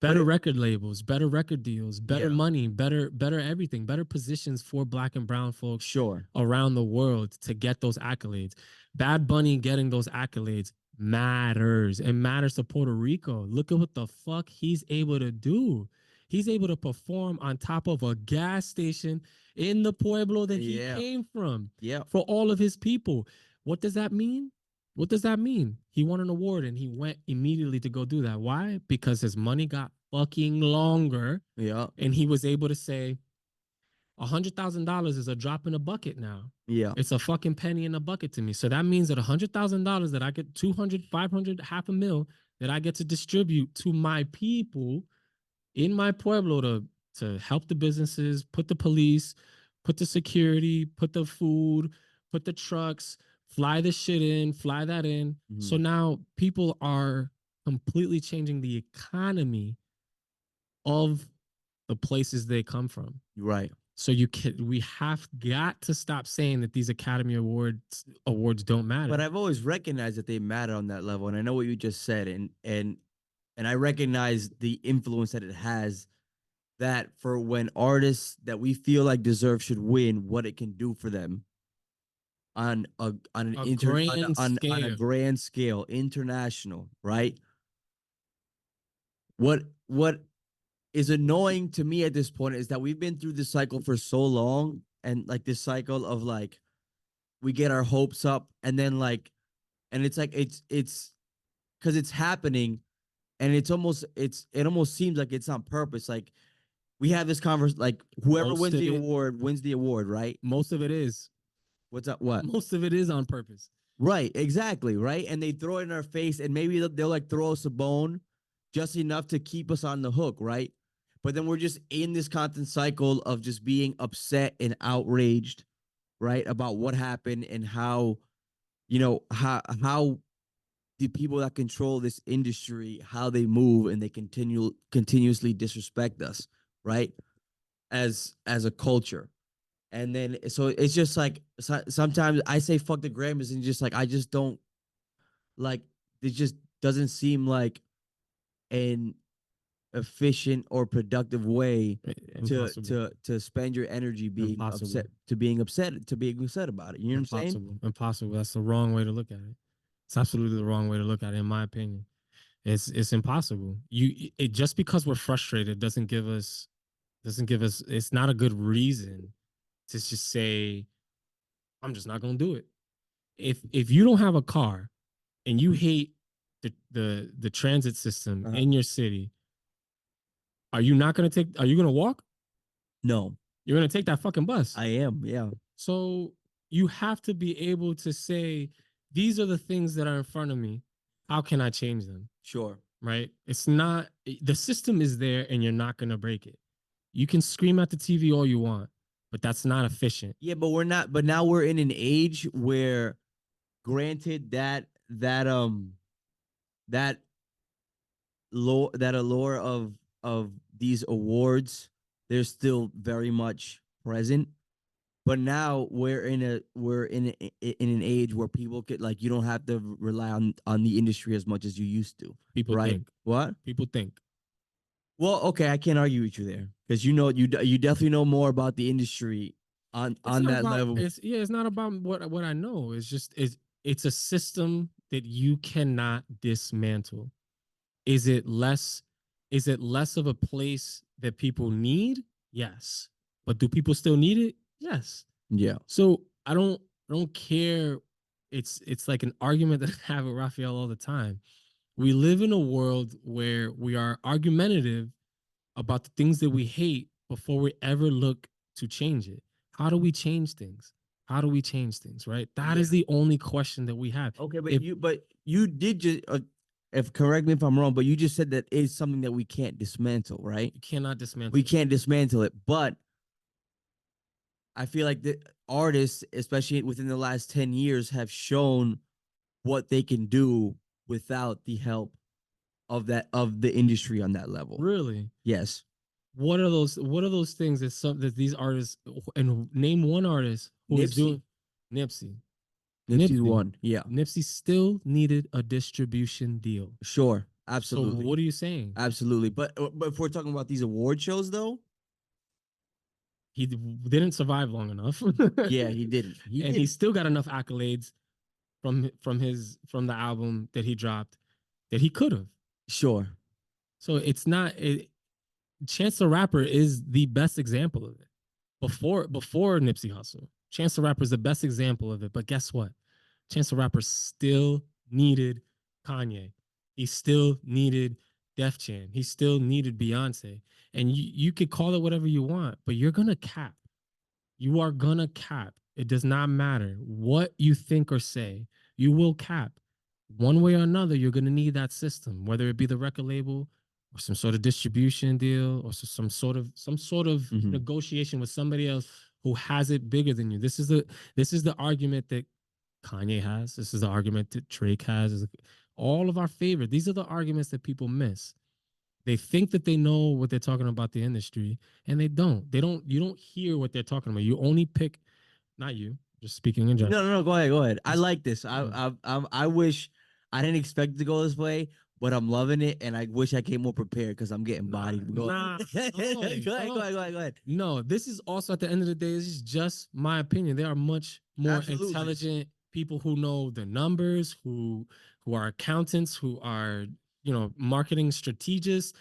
[SPEAKER 1] But
[SPEAKER 2] Better
[SPEAKER 1] it,
[SPEAKER 2] record labels, better record deals, better
[SPEAKER 1] yeah.
[SPEAKER 2] money, better everything, better positions for black and brown folks
[SPEAKER 1] Sure.
[SPEAKER 2] around the world to get those accolades. Bad Bunny getting those accolades matters. It matters to Puerto Rico. Look at what the fuck he's able to do. He's able to perform on top of a gas station in the pueblo that he
[SPEAKER 1] Yeah.
[SPEAKER 2] came from
[SPEAKER 1] Yeah.
[SPEAKER 2] for all of his people. What does that mean? What does that mean? He won an award and he went immediately to go do that. Why? Because his money got fucking longer
[SPEAKER 1] Yeah.
[SPEAKER 2] and he was able to say, $100,000 is a drop in a bucket now.
[SPEAKER 1] Yeah.
[SPEAKER 2] It's a fucking penny in a bucket to me. So that means that $100,000 that I get 200, 500, half a mil that I get to distribute to my people in my pueblo to help the businesses, put the police, put the security, put the food, put the trucks, fly the shit in, fly that in. So
[SPEAKER 1] Mhm.
[SPEAKER 2] now people are completely changing the economy of the places they come from.
[SPEAKER 1] Right.
[SPEAKER 2] So we have got to stop saying that these Academy awards don't
[SPEAKER 1] But
[SPEAKER 2] matter.
[SPEAKER 1] I've always recognized that they matter on that level, and I know what you just said, and I recognize the influence that it has. That for when artists that we feel like deserve should win, what it can do for them on an
[SPEAKER 2] A
[SPEAKER 1] inter
[SPEAKER 2] grand
[SPEAKER 1] on a
[SPEAKER 2] scale.
[SPEAKER 1] grand scale, international, right? What is annoying to me at this point is that we've been through this cycle for so long, and like this cycle of like we get our hopes up, and then like, and it's like it's because it's happening, and it almost seems like it's on purpose. Like we have this conversation, like whoever
[SPEAKER 2] Most
[SPEAKER 1] wins
[SPEAKER 2] of
[SPEAKER 1] the
[SPEAKER 2] it,
[SPEAKER 1] award wins the award, right?
[SPEAKER 2] most of it is.
[SPEAKER 1] What's up? What?
[SPEAKER 2] Most of it is on purpose.
[SPEAKER 1] Right, exactly, right. And they throw it in our face, and maybe they'll like throw us a bone just enough to keep us on the hook, right? But then we're just in this constant cycle of just being upset and outraged, right, about what happened and how, how the people that control this industry, how they move, and they continuously disrespect us, right, as a culture. And then so it's just like sometimes I say fuck the Grammys, and just like I just don't like, it just doesn't seem like an efficient or productive way
[SPEAKER 2] Impossible.
[SPEAKER 1] to spend your energy being
[SPEAKER 2] Impossible.
[SPEAKER 1] upset, about it. You know what I'm saying?
[SPEAKER 2] Impossible. Impossible. That's the wrong way to look at it. It's absolutely the wrong way to look at it, in my opinion. It's impossible. It just because we're frustrated doesn't give us it's not a good reason to just say, I'm just not gonna do it. If you don't have a car and you hate the transit system
[SPEAKER 1] Uh-huh.
[SPEAKER 2] in your city, are you not gonna take? Are you gonna walk?
[SPEAKER 1] No,
[SPEAKER 2] You're gonna take that fucking bus.
[SPEAKER 1] I am. Yeah,
[SPEAKER 2] So you have to be able to say, these are the things that are in front of me. How can I change them?
[SPEAKER 1] sure.
[SPEAKER 2] Right? It's not, the system is there and you're not going to break it. You can scream at the TV all you want, but that's not efficient.
[SPEAKER 1] Yeah, but we're not. But now we're in an age where, granted that allure of these awards, they're still very much present. But now we're in an age where people could, like, you don't have to rely on the industry as much as you used to,
[SPEAKER 2] People
[SPEAKER 1] right?
[SPEAKER 2] think.
[SPEAKER 1] What?
[SPEAKER 2] People think.
[SPEAKER 1] Well, okay, I can't argue with you there because you definitely know more about the industry on
[SPEAKER 2] It's
[SPEAKER 1] on
[SPEAKER 2] not
[SPEAKER 1] that
[SPEAKER 2] about
[SPEAKER 1] level.
[SPEAKER 2] it's not about what I know. It's just it's a system that you cannot dismantle. Is it less is it less of a place that people need? Yes. But do people still need it? Yes.
[SPEAKER 1] Yeah.
[SPEAKER 2] So I don't care. It's like an argument that I have with Raphael all the time. We live in a world where we are argumentative about the things that we hate before we ever look to change it. How do we change things? How do we change things? Right? That
[SPEAKER 1] Yeah.
[SPEAKER 2] is the only question that we have.
[SPEAKER 1] Okay,
[SPEAKER 2] If
[SPEAKER 1] but you did just, if correct me if I'm wrong, but you just said that it's something that we can't dismantle, right?
[SPEAKER 2] you cannot dismantle
[SPEAKER 1] We
[SPEAKER 2] it.
[SPEAKER 1] can't dismantle it, but I feel like the artists, especially within the last 10 years, have shown what they can do without the help of the industry on that level.
[SPEAKER 2] Really?
[SPEAKER 1] Yes.
[SPEAKER 2] What are those things that these artists, and name one artist who is
[SPEAKER 1] Nipsey.
[SPEAKER 2] doing Nipsey.
[SPEAKER 1] Nipsey's
[SPEAKER 2] Nipsey.
[SPEAKER 1] one. Yeah.
[SPEAKER 2] Nipsey still needed a distribution deal.
[SPEAKER 1] Sure.
[SPEAKER 2] So
[SPEAKER 1] Absolutely.
[SPEAKER 2] what are you saying?
[SPEAKER 1] Absolutely. But if we're talking about these award shows though,
[SPEAKER 2] He didn't survive long enough.
[SPEAKER 1] yeah, he didn't. He
[SPEAKER 2] And he
[SPEAKER 1] didn't.
[SPEAKER 2] still got enough accolades from the album that he dropped that he could have.
[SPEAKER 1] Sure.
[SPEAKER 2] So it's not Chance the Rapper is the best example of it. Before Nipsey Hussle, Chance the Rapper is the best example of it. But guess what? Chance the Rapper still needed Kanye. He still needed Def Jam. He still needed Beyonce. And you could call it whatever you want, but you're gonna cap. You are gonna cap. It does not matter what you think or say. You will cap. One way or another, you're gonna need that system, whether it be the record label or some sort of distribution deal or some sort of negotiation with somebody else who has it bigger than you. This is the argument that Kanye has. This is the argument that Drake has. All of our favorite. These are the arguments that people miss. They think that they know what they're talking about the industry, and they don't. They don't. You don't hear what they're talking about. You only pick, not you. Just speaking in general.
[SPEAKER 1] No, no, no. Go ahead. Go ahead. I like this.
[SPEAKER 2] Yeah.
[SPEAKER 1] I wish I didn't expect it to go this way, but I'm loving it, and I wish I came more prepared because I'm getting bodied. Go ahead. Go ahead. Go ahead. Go ahead. Go ahead.
[SPEAKER 2] No, this is also at the end of the day. This is just my opinion. There are much more
[SPEAKER 1] Absolutely.
[SPEAKER 2] intelligent people who know the numbers, who are accountants, who are marketing strategists,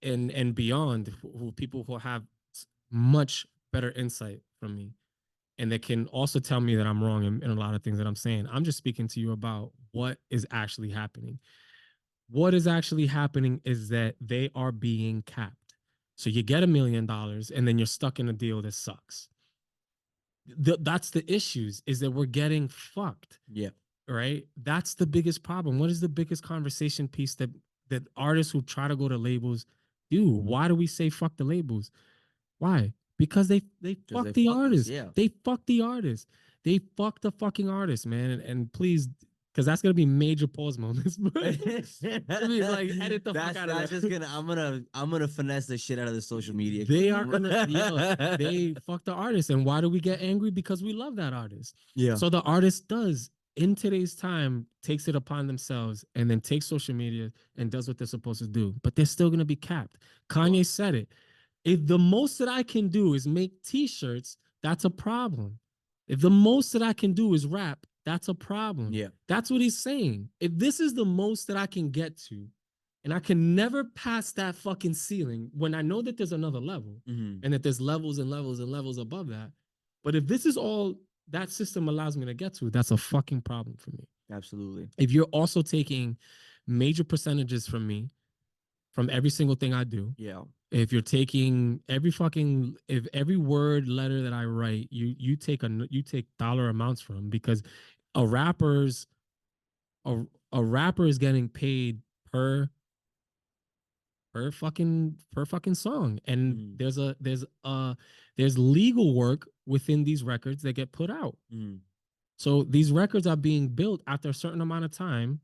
[SPEAKER 2] and beyond. Who people who have much better insight from me, and they can also tell me that I'm wrong in a lot of things that I'm saying. I'm just speaking to you about what is actually happening. What is actually happening is that they are being capped. So you get $1 million and then you're stuck in a deal that sucks. That's the issues, is that we're getting fucked.
[SPEAKER 1] Yeah.
[SPEAKER 2] Right? That's the biggest problem. What is the biggest conversation piece that artists who try to go to labels do? Why do we say fuck the labels? Why? Because they fuck the artists.
[SPEAKER 1] Yeah.
[SPEAKER 2] They fuck the artists. They fuck the fucking artists, man. And please, because that's gonna be major pause moments. I mean, like, edit the fuck out of that.
[SPEAKER 1] Just gonna I'm gonna finesse the shit out of the social media.
[SPEAKER 2] They are gonna they fuck the artist. And why do we get angry? Because we love that artist.
[SPEAKER 1] Yeah.
[SPEAKER 2] So the artist does, in today's time, takes it upon themselves and then takes social media and does what they're supposed to do. But they're still gonna be capped. Kanye said it. If the most that I can do is make t-shirts, that's a problem. If the most that I can do is rap, that's a problem.
[SPEAKER 1] Yeah.
[SPEAKER 2] That's what he's saying. If this is the most that I can get to, and I can never pass that fucking ceiling, when I know that there's another level and that there's levels and levels and levels above that. But if this is all that system allows me to get to, that's a fucking problem for me.
[SPEAKER 1] Absolutely.
[SPEAKER 2] If you're also taking major percentages from me, from every single thing I do.
[SPEAKER 1] Yeah.
[SPEAKER 2] If you're taking if every word letter that I write, you take dollar amounts from, because a rapper's a, a rapper is getting paid per per fucking song, and
[SPEAKER 1] Mm.
[SPEAKER 2] there's legal work within these records that get put out.
[SPEAKER 1] Mm.
[SPEAKER 2] So these records are being built after a certain amount of time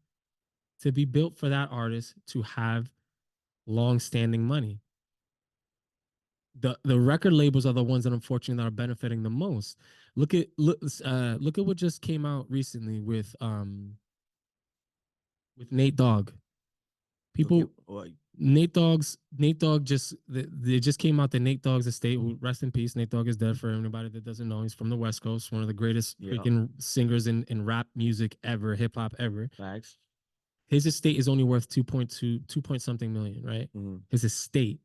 [SPEAKER 2] to be built for that artist to have long-standing money. The record labels are the ones that unfortunately are benefiting the most. Look at what just came out recently with Nate Dogg.
[SPEAKER 1] Okay.
[SPEAKER 2] People
[SPEAKER 1] Well,
[SPEAKER 2] Nate Dogg just they just came out that Nate Dogg's estate, who, rest in peace, Nate Dogg is dead for anybody that doesn't know. He's from the West Coast, one of the greatest
[SPEAKER 1] yeah.
[SPEAKER 2] freaking singers in rap music ever, hip hop ever.
[SPEAKER 1] Facts.
[SPEAKER 2] His estate is only worth 2 point something million, right?
[SPEAKER 1] Mm-hmm.
[SPEAKER 2] His estate.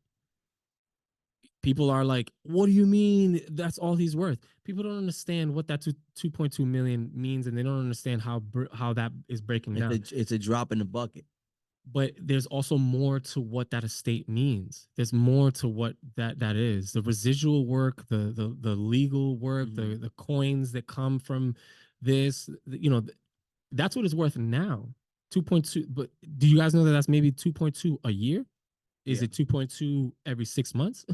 [SPEAKER 2] People are like, what do you mean that's all he's worth? People don't understand what that 2.2 million means, and they don't understand how that is breaking down.
[SPEAKER 1] It's a drop in the bucket.
[SPEAKER 2] But there's also more to what that estate means. There's more to what that is. The residual work, the legal work,
[SPEAKER 1] Mm-hmm.
[SPEAKER 2] the coins that come from this, that's what it's worth now. 2.2, but do you guys know that that's maybe 2.2 a year? Is
[SPEAKER 1] Yeah.
[SPEAKER 2] it 2.2 every 6 months?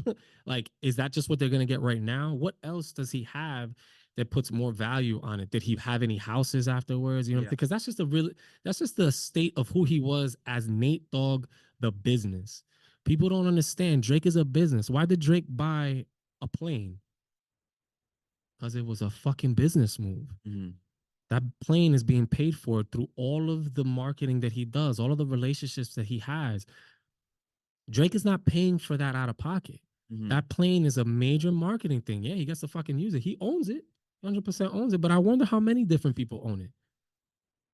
[SPEAKER 2] Like, is that just what they're going to get right now? What else does he have that puts more value on it? Did he have any houses afterwards? You know,
[SPEAKER 1] Yeah.
[SPEAKER 2] because that's just the state of who he was as Nate Dogg, the business. People don't understand. Drake is a business. Why did Drake buy a plane? Because it was a fucking business move.
[SPEAKER 1] Mm-hmm.
[SPEAKER 2] That plane is being paid for through all of the marketing that he does, all of the relationships that he has. Drake is not paying for that out of pocket.
[SPEAKER 1] Mm-hmm.
[SPEAKER 2] That plane is a major marketing thing. Yeah, he gets to fucking use it. He owns it, 100% owns it. But I wonder how many different people own it.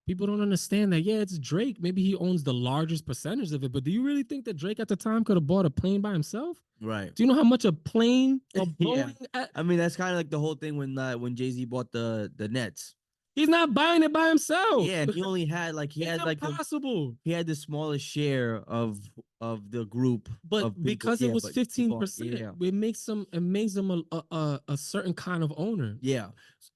[SPEAKER 2] People don't understand that. Yeah, it's Drake. Maybe he owns the largest percentage of it. But do you really think that Drake at the time could have bought a plane by himself?
[SPEAKER 1] Right.
[SPEAKER 2] Do you know how much a plane, a
[SPEAKER 1] Yeah.
[SPEAKER 2] Boeing? At,
[SPEAKER 1] I mean, that's kind of like the whole thing when Jay-Z bought the Nets.
[SPEAKER 2] he's not buying it by himself.
[SPEAKER 1] Yeah, and he only had like he
[SPEAKER 2] It's
[SPEAKER 1] had like
[SPEAKER 2] impossible.
[SPEAKER 1] he had the smallest share of the group
[SPEAKER 2] But
[SPEAKER 1] of people.
[SPEAKER 2] because it
[SPEAKER 1] Yeah,
[SPEAKER 2] was
[SPEAKER 1] but he bought.
[SPEAKER 2] 15%,
[SPEAKER 1] Yeah.
[SPEAKER 2] it makes him a certain kind of owner.
[SPEAKER 1] Yeah.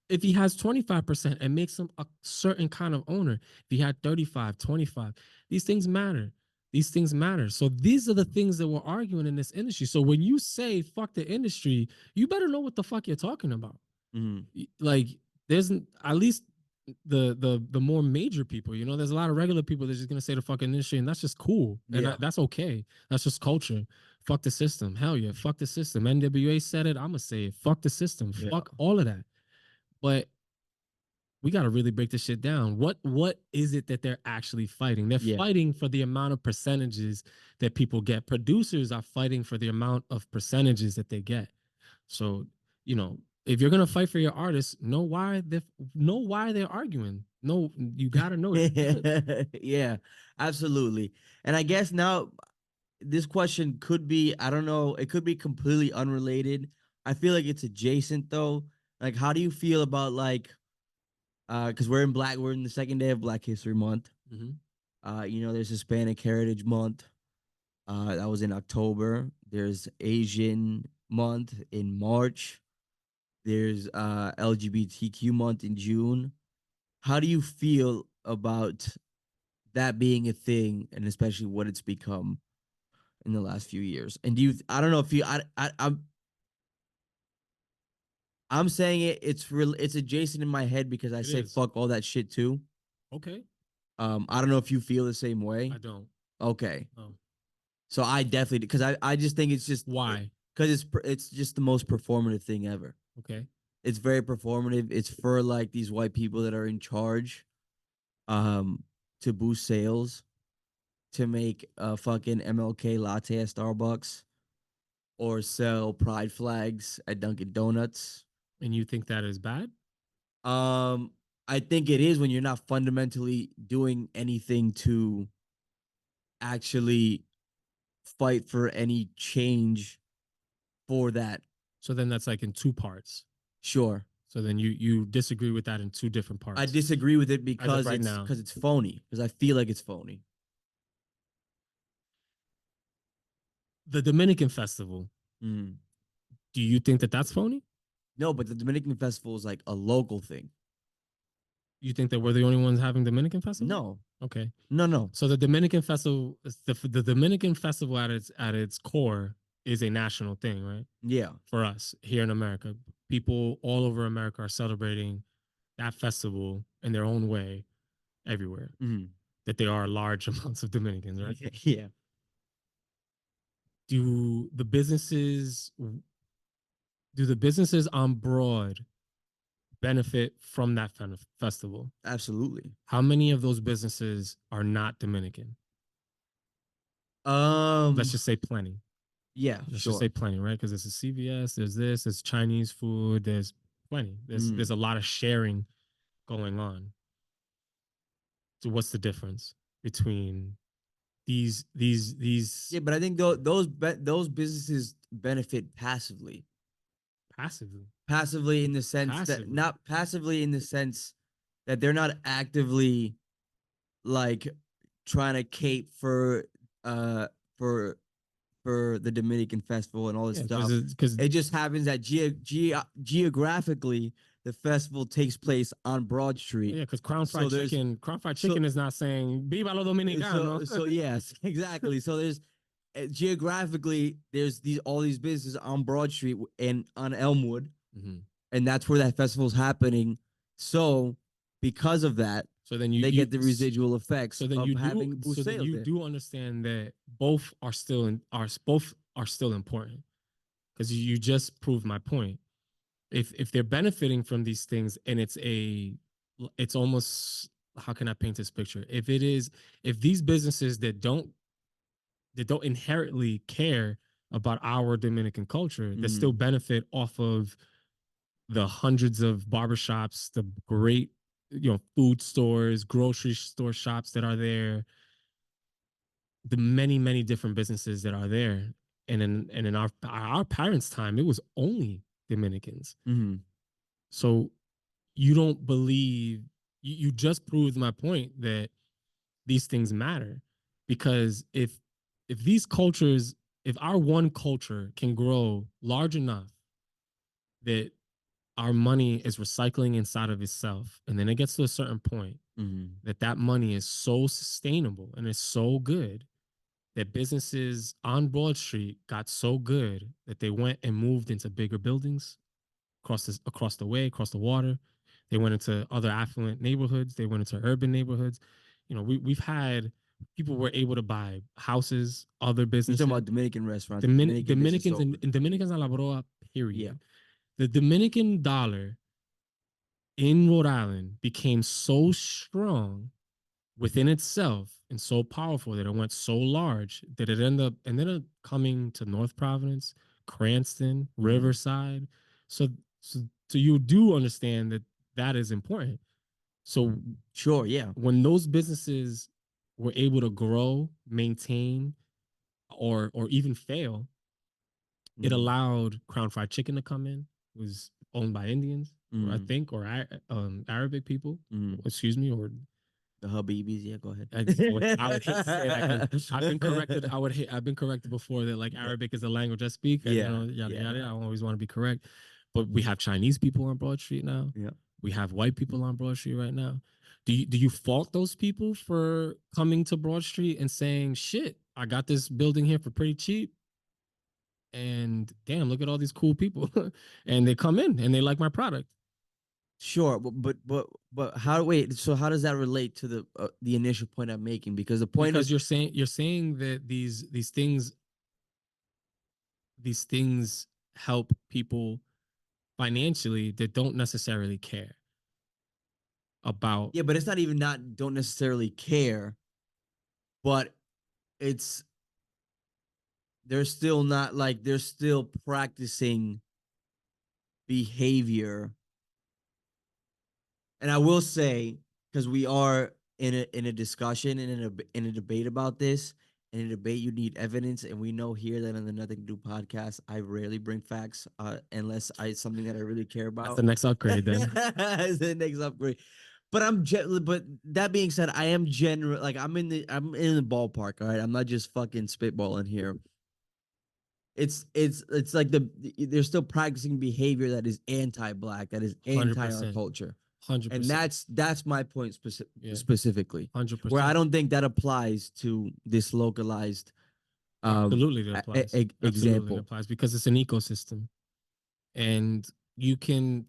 [SPEAKER 2] If he has 25%, it makes him a certain kind of owner. If he had 35, 25, these things matter. These things matter. So these are the things that we're arguing in this industry. So when you say fuck the industry, you better know what the fuck you're talking about.
[SPEAKER 1] Mm-hmm.
[SPEAKER 2] Like, there's at least the more major people, there's a lot of regular people that's just gonna say the fucking industry, and that's just cool. And
[SPEAKER 1] Yeah.
[SPEAKER 2] that's okay. That's just culture. Fuck the system. Hell yeah, fuck the system. NWA said it, I'ma say it. Fuck the system.
[SPEAKER 1] Yeah.
[SPEAKER 2] Fuck all of that. But we got to really break this shit down. What is it that they're actually fighting? They're
[SPEAKER 1] Yeah.
[SPEAKER 2] fighting for the amount of percentages that people get. Producers are fighting for the amount of percentages that they get. So, if you're gonna fight for your artists, know why they're arguing. No, you gotta know that.
[SPEAKER 1] Yeah, absolutely. And I guess now this question could be, I don't know, it could be completely unrelated. I feel like it's adjacent though. Like, how do you feel about like because we're in the second day of Black History Month.
[SPEAKER 2] Mhm.
[SPEAKER 1] There's Hispanic Heritage Month. That was in October. There's Asian Month in March. There's LGBTQ Month in June. How do you feel about that being a thing, and especially what it's become in the last few years? And do you? I don't know if you. I'm saying it. It's real. It's adjacent in my head because I
[SPEAKER 2] It
[SPEAKER 1] say
[SPEAKER 2] is.
[SPEAKER 1] fuck all that shit too.
[SPEAKER 2] Okay.
[SPEAKER 1] I don't know if you feel the same way.
[SPEAKER 2] I don't.
[SPEAKER 1] Okay.
[SPEAKER 2] Oh.
[SPEAKER 1] So I definitely because I just think it's just
[SPEAKER 2] Why?
[SPEAKER 1] because it's just the most performative thing ever.
[SPEAKER 2] Okay.
[SPEAKER 1] It's very performative. It's for like these white people that are in charge, um, to boost sales, to make a fucking MLK latte at Starbucks, or sell pride flags at Dunkin' Donuts.
[SPEAKER 2] And you think that is bad?
[SPEAKER 1] Um, I think it is when you're not fundamentally doing anything to actually fight for any change for that.
[SPEAKER 2] So then that's like in two parts.
[SPEAKER 1] Sure.
[SPEAKER 2] So then you disagree with that in two different
[SPEAKER 1] I
[SPEAKER 2] parts
[SPEAKER 1] disagree with it
[SPEAKER 2] as of
[SPEAKER 1] because
[SPEAKER 2] right
[SPEAKER 1] it's
[SPEAKER 2] now.
[SPEAKER 1] phony. Because I feel like it's phony.
[SPEAKER 2] The Dominican festival.
[SPEAKER 1] Mm.
[SPEAKER 2] Do you think that that's phony?
[SPEAKER 1] No, but the Dominican festival is like a local thing.
[SPEAKER 2] You think that we're the only ones having Dominican festival?
[SPEAKER 1] No,
[SPEAKER 2] Okay.
[SPEAKER 1] no.
[SPEAKER 2] So the Dominican festival, the Dominican festival at its core is a national thing, right?
[SPEAKER 1] Yeah.
[SPEAKER 2] For us here in America, people all over America are celebrating that festival in their own way everywhere.
[SPEAKER 1] Mm-hmm.
[SPEAKER 2] That there are large amounts of Dominicans, right?
[SPEAKER 1] Yeah.
[SPEAKER 2] Do the businesses do the businesses on Broad benefit from that festival?
[SPEAKER 1] Absolutely.
[SPEAKER 2] How many of those businesses are not Dominican? Let's
[SPEAKER 1] Um.
[SPEAKER 2] just say plenty.
[SPEAKER 1] Yeah.
[SPEAKER 2] Let's just
[SPEAKER 1] Sure.
[SPEAKER 2] say plenty, right? Because there's a CVS, there's this, there's Chinese food, there's plenty. There's
[SPEAKER 1] Mm.
[SPEAKER 2] a lot of sharing going on. So what's the difference between these
[SPEAKER 1] Yeah, but I think those businesses benefit passively.
[SPEAKER 2] passively?
[SPEAKER 1] Passively in the sense that
[SPEAKER 2] Passively.
[SPEAKER 1] not passively in the sense that they're not actively like trying to cape uh for for the Dominican festival and all this
[SPEAKER 2] Yeah,
[SPEAKER 1] stuff.
[SPEAKER 2] because
[SPEAKER 1] It just happens that geographically the festival takes place on Broad Street.
[SPEAKER 2] yeah, because
[SPEAKER 1] So there's
[SPEAKER 2] Crown Fried
[SPEAKER 1] so
[SPEAKER 2] Chicken is not saying "Viva lo Dominicano."
[SPEAKER 1] so yes, exactly. So there's geographically there's these all these businesses on Broad Street and on Elmwood,
[SPEAKER 2] mm-hmm.
[SPEAKER 1] and that's where that festival's happening. So because of that,
[SPEAKER 2] So then
[SPEAKER 1] they get the residual effects
[SPEAKER 2] so then
[SPEAKER 1] of
[SPEAKER 2] you do
[SPEAKER 1] having boost
[SPEAKER 2] so then
[SPEAKER 1] sales
[SPEAKER 2] you
[SPEAKER 1] there.
[SPEAKER 2] do understand that both are still important because you just proved my point. If they're benefiting from these things and it's almost, how can I paint this picture? If these businesses that don't inherently care about our Dominican culture that still benefit off of the hundreds of barbershops, the great food stores, grocery store shops that are there, the many different businesses that are there. And in our parents' time, it was only Dominicans.
[SPEAKER 1] Mm-hmm.
[SPEAKER 2] So you don't believe you just proved my point that these things matter because if these cultures if our one culture can grow large enough that our money is recycling inside of itself and then it gets to a certain point
[SPEAKER 1] Mm-hmm.
[SPEAKER 2] that money is so sustainable and it's so good that businesses on Broad Street got so good that they went and moved into bigger buildings across the way, across the water. They went into other affluent neighborhoods. They went into urban neighborhoods. We've had people were able to buy houses, other
[SPEAKER 1] You're talking
[SPEAKER 2] businesses.
[SPEAKER 1] about Dominican restaurants, Dominican business owners.
[SPEAKER 2] And Dominicans a la broa,
[SPEAKER 1] Yeah.
[SPEAKER 2] period. The Dominican dollar in Rhode Island became so strong within itself and so powerful that it went so large that it ended up coming to North Providence, Cranston, Riverside. So so, so you do understand that that is important. So
[SPEAKER 1] Sure, yeah.
[SPEAKER 2] when those businesses were able to grow, maintain, or even fail, it allowed Crown Fried Chicken to come in. It was owned by Indians, or I think, or Arabic people. Excuse me, or
[SPEAKER 1] The Habibis, yeah, go ahead.
[SPEAKER 2] I would hate to say that because I've been corrected. I've been corrected before that like Arabic is the language I speak. And,
[SPEAKER 1] Yeah,
[SPEAKER 2] yada
[SPEAKER 1] yeah.
[SPEAKER 2] yada. I always want to be correct, but we have Chinese people on Broad Street now.
[SPEAKER 1] Yeah.
[SPEAKER 2] We have white people on Broad Street right now. Do you fault those people for coming to Broad Street and saying, "Shit, I got this building here for pretty cheap"? And damn, look at all these cool people, and they come in and they like my product.
[SPEAKER 1] Sure, but how wait, so how does that relate to the initial point I'm making? Because the point
[SPEAKER 2] Because
[SPEAKER 1] of
[SPEAKER 2] you're saying that these things help people financially that don't necessarily care about.
[SPEAKER 1] yeah, but it's not even not don't necessarily care, but it's they're still not like they're still practicing behavior. And I will say, because we are in a discussion in a debate about this. In a debate, you need evidence, and we know here that on the Nothing to Do podcast, I rarely bring facts unless it's something that I really care
[SPEAKER 2] That's
[SPEAKER 1] about.
[SPEAKER 2] the next upgrade then.
[SPEAKER 1] It's the next upgrade. But but that being said, I am general. Like I'm in the ballpark. All right, I'm not just fucking spitballing here. it's like they're still practicing behavior that is anti-black, that is anti our
[SPEAKER 2] 100%.
[SPEAKER 1] culture. And
[SPEAKER 2] 100%.
[SPEAKER 1] that's my point
[SPEAKER 2] Yeah.
[SPEAKER 1] specifically, where I
[SPEAKER 2] 100%.
[SPEAKER 1] don't think that applies to this localized
[SPEAKER 2] Absolutely, it applies. Absolutely, it
[SPEAKER 1] example.
[SPEAKER 2] applies because it's an ecosystem, and you can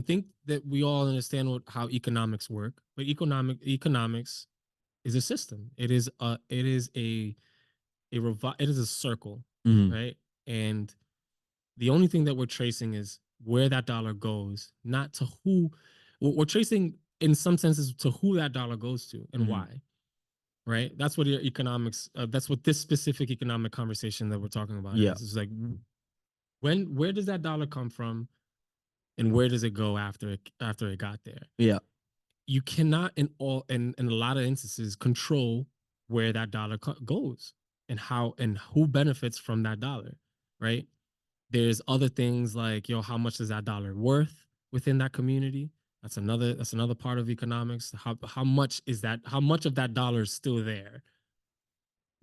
[SPEAKER 2] think that we all understand how economics work, but economics is a system. It is a circle,
[SPEAKER 1] Mhm.
[SPEAKER 2] right? And the only thing that we're tracing is where that dollar goes, not to who. We're tracing in some senses to who that dollar goes to and
[SPEAKER 1] Mhm.
[SPEAKER 2] why, right? That's what your economics. That's what this specific economic conversation that we're talking about
[SPEAKER 1] Yeah.
[SPEAKER 2] is. It's like where does that dollar come from, and where does it go after it got there?
[SPEAKER 1] Yeah.
[SPEAKER 2] You cannot in a lot of instances control where that dollar goes and how and who benefits from that dollar, right? There's other things like, how much is that dollar worth within that community? That's another part of economics. How much is that? How much of that dollar is still there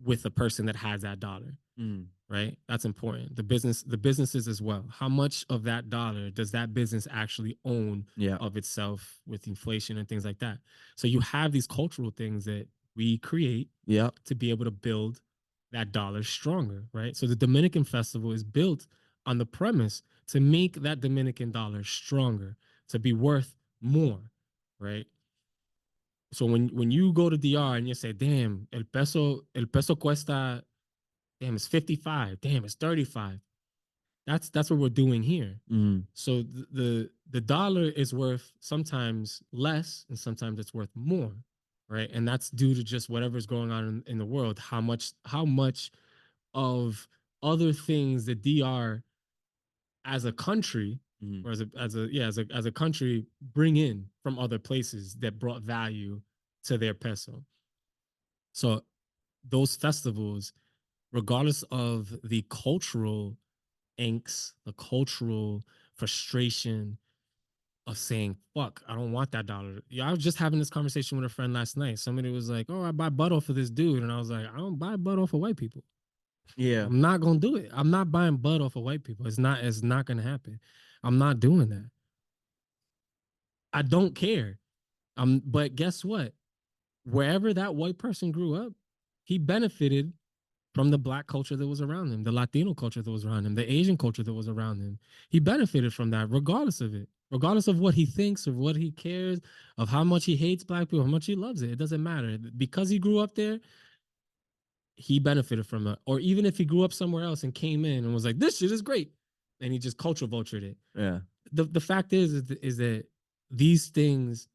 [SPEAKER 2] with the person that has that dollar?
[SPEAKER 1] Mhm.
[SPEAKER 2] Right? That's important. The businesses as well. How much of that dollar does that business actually own
[SPEAKER 1] Yeah.
[SPEAKER 2] of itself with inflation and things like that? So you have these cultural things that we create
[SPEAKER 1] Yeah.
[SPEAKER 2] to be able to build that dollar stronger, right? So the Dominican festival is built on the premise to make that Dominican dollar stronger, to be worth more, right? So when you go to DR and you say, "Damn, el peso cuesta, damn, it's 55, damn, it's 35." That's what we're doing here.
[SPEAKER 1] Mhm.
[SPEAKER 2] So the dollar is worth sometimes less and sometimes it's worth more, right? And that's due to just whatever's going on in the world. How much of other things the DR as a country
[SPEAKER 1] Mhm.
[SPEAKER 2] or as a country bring in from other places that brought value to their peso. So those festivals, regardless of the cultural angst, the cultural frustration of saying, "Fuck, I don't want that dollar." Yeah, I was just having this conversation with a friend last night. Somebody was like, "Oh, I buy butt off of this dude," and I was like, "I don't buy butt off of white people.
[SPEAKER 1] Yeah.
[SPEAKER 2] I'm not gonna do it. I'm not buying butt off of white people. It's not gonna happen. I'm not doing that. I don't care. But guess what? Wherever that white person grew up, he benefited from the black culture that was around him, the Latino culture that was around him, the Asian culture that was around him. He benefited from that, regardless of it, regardless of what he thinks, of what he cares, of how much he hates black people, how much he loves it. It doesn't matter. Because he grew up there, he benefited from it. Or even if he grew up somewhere else and came in and was like, "This shit is great," and he just culture vultured it.
[SPEAKER 1] Yeah.
[SPEAKER 2] The fact is that these things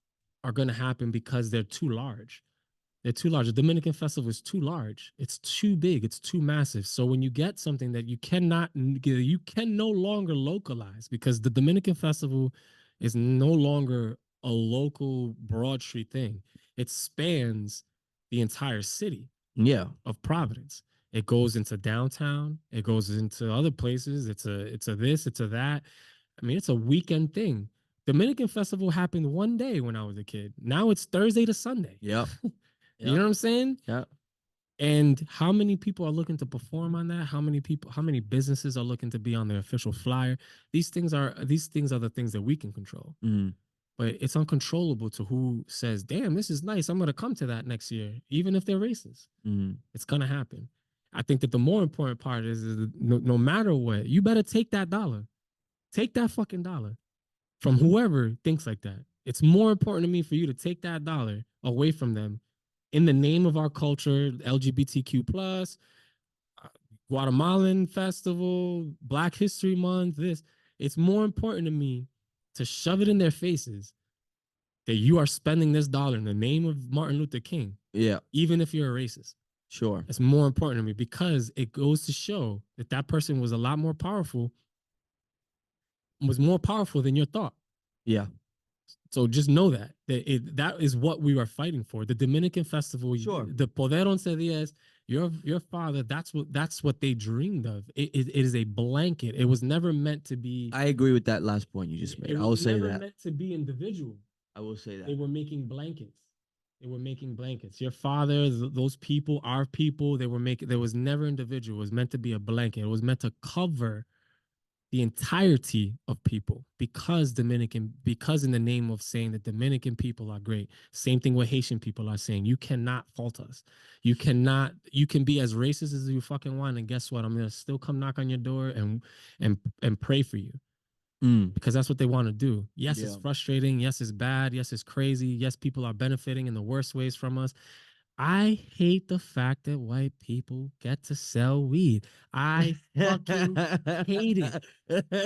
[SPEAKER 2] are going to happen because they're too large. They're too large. The Dominican festival is too large. It's too big. It's too massive. So when you get something that you can no longer localize, because the Dominican festival is no longer a local Broad Street thing. It spans the entire city
[SPEAKER 1] Yeah.
[SPEAKER 2] of Providence. It goes into downtown. It goes into other places. It's a this. It's a that. I mean, it's a weekend thing. Dominican festival happened one day when I was a kid. Now it's Thursday to Sunday.
[SPEAKER 1] Yep.
[SPEAKER 2] You know
[SPEAKER 1] Yep.
[SPEAKER 2] what I'm saying?
[SPEAKER 1] Yeah.
[SPEAKER 2] And how many people are looking to perform on that? How many businesses are looking to be on their official flyer? These things are the things that we can control.
[SPEAKER 1] Mhm.
[SPEAKER 2] But it's uncontrollable to who says, "Damn, this is nice. I'm gonna come to that next year," even if they're racist.
[SPEAKER 1] Mhm.
[SPEAKER 2] It's gonna happen. I think that the more important part is no matter what, you better take that dollar. Take that fucking dollar from whoever thinks like that. It's more important to me for you to take that dollar away from them in the name of our culture, LGBTQ plus, uh, Guatemalan festival, Black History Month. It's more important to me to shove it in their faces that you are spending this dollar in the name of Martin Luther King,
[SPEAKER 1] Yeah.
[SPEAKER 2] even if you're a racist.
[SPEAKER 1] Sure.
[SPEAKER 2] It's more important to me because it goes to show that that person was a lot more powerful, was more powerful than your thought.
[SPEAKER 1] Yeah.
[SPEAKER 2] So just know that is what we are fighting for. The Dominican festival,
[SPEAKER 1] Sure.
[SPEAKER 2] the Poder Once Dias, your father. That's what they dreamed of. It is a blanket. It was never meant to be.
[SPEAKER 1] I agree with that last point you just made.
[SPEAKER 2] It
[SPEAKER 1] I will
[SPEAKER 2] was
[SPEAKER 1] say
[SPEAKER 2] never
[SPEAKER 1] that.
[SPEAKER 2] meant to be individual.
[SPEAKER 1] I will say
[SPEAKER 2] They
[SPEAKER 1] that.
[SPEAKER 2] were making blankets. They were making blankets. Your father, those people, our people, they were making. There was never individual. It was meant to be a blanket. It was meant to cover the entirety of people because in the name of saying that Dominican people are great. Same thing with Haitian people are saying. You cannot fault us. You can be as racist as you fucking want, and guess what? I'm gonna still come knock on your door and pray for you
[SPEAKER 1] Mm.
[SPEAKER 2] because that's what they want to do. Yes, it's
[SPEAKER 1] Yeah.
[SPEAKER 2] frustrating. Yes, it's bad. Yes, it's crazy. Yes, people are benefiting in the worst ways from us. I hate the fact that white people get to sell weed. I fucking hate it.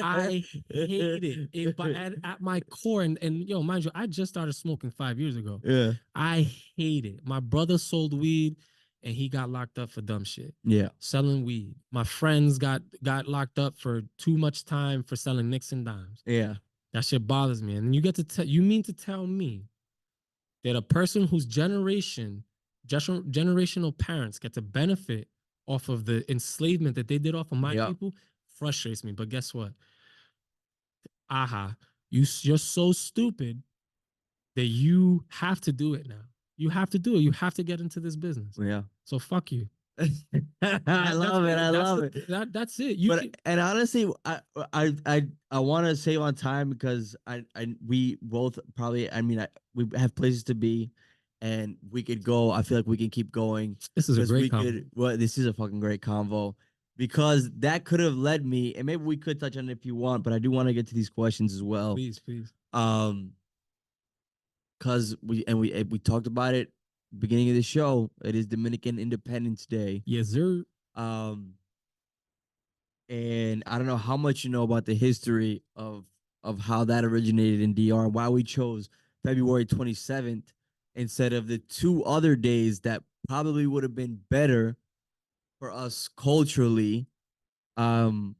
[SPEAKER 2] I hate it. But at my core, and yo, mind you, I just started smoking 5 years ago.
[SPEAKER 1] Yeah.
[SPEAKER 2] I hate it. My brother sold weed and he got locked up for dumb shit.
[SPEAKER 1] Yeah.
[SPEAKER 2] Selling weed. My friends got locked up for too much time for selling nicks and dimes.
[SPEAKER 1] Yeah.
[SPEAKER 2] That shit bothers me. And you get to tell you mean to tell me that a person whose generational parents get to benefit off of the enslavement that they did off of my
[SPEAKER 1] Yeah.
[SPEAKER 2] people frustrates me. But guess what? Aha, you're so stupid that you have to do it now. You have to do it. You have to get into this business.
[SPEAKER 1] Yeah.
[SPEAKER 2] So fuck you.
[SPEAKER 1] I love it. I love it.
[SPEAKER 2] That's it. You
[SPEAKER 1] But
[SPEAKER 2] can.
[SPEAKER 1] and honestly, I want to save on time because we both probably we have places to be, and we could go. I feel like we can keep going
[SPEAKER 2] This is a
[SPEAKER 1] because
[SPEAKER 2] great
[SPEAKER 1] we
[SPEAKER 2] compliment.
[SPEAKER 1] could. Well, this is a fucking great convo because that could have led me, and maybe we could touch on it if you want. But I do want to get to these questions as well.
[SPEAKER 2] Please, please.
[SPEAKER 1] Um, because we talked about it beginning of the show. It is Dominican Independence Day.
[SPEAKER 2] Yes, sir.
[SPEAKER 1] Um, and I don't know how much you know about the history of how that originated in DR and why we chose February 27th instead of the two other days that probably would have been better for us culturally um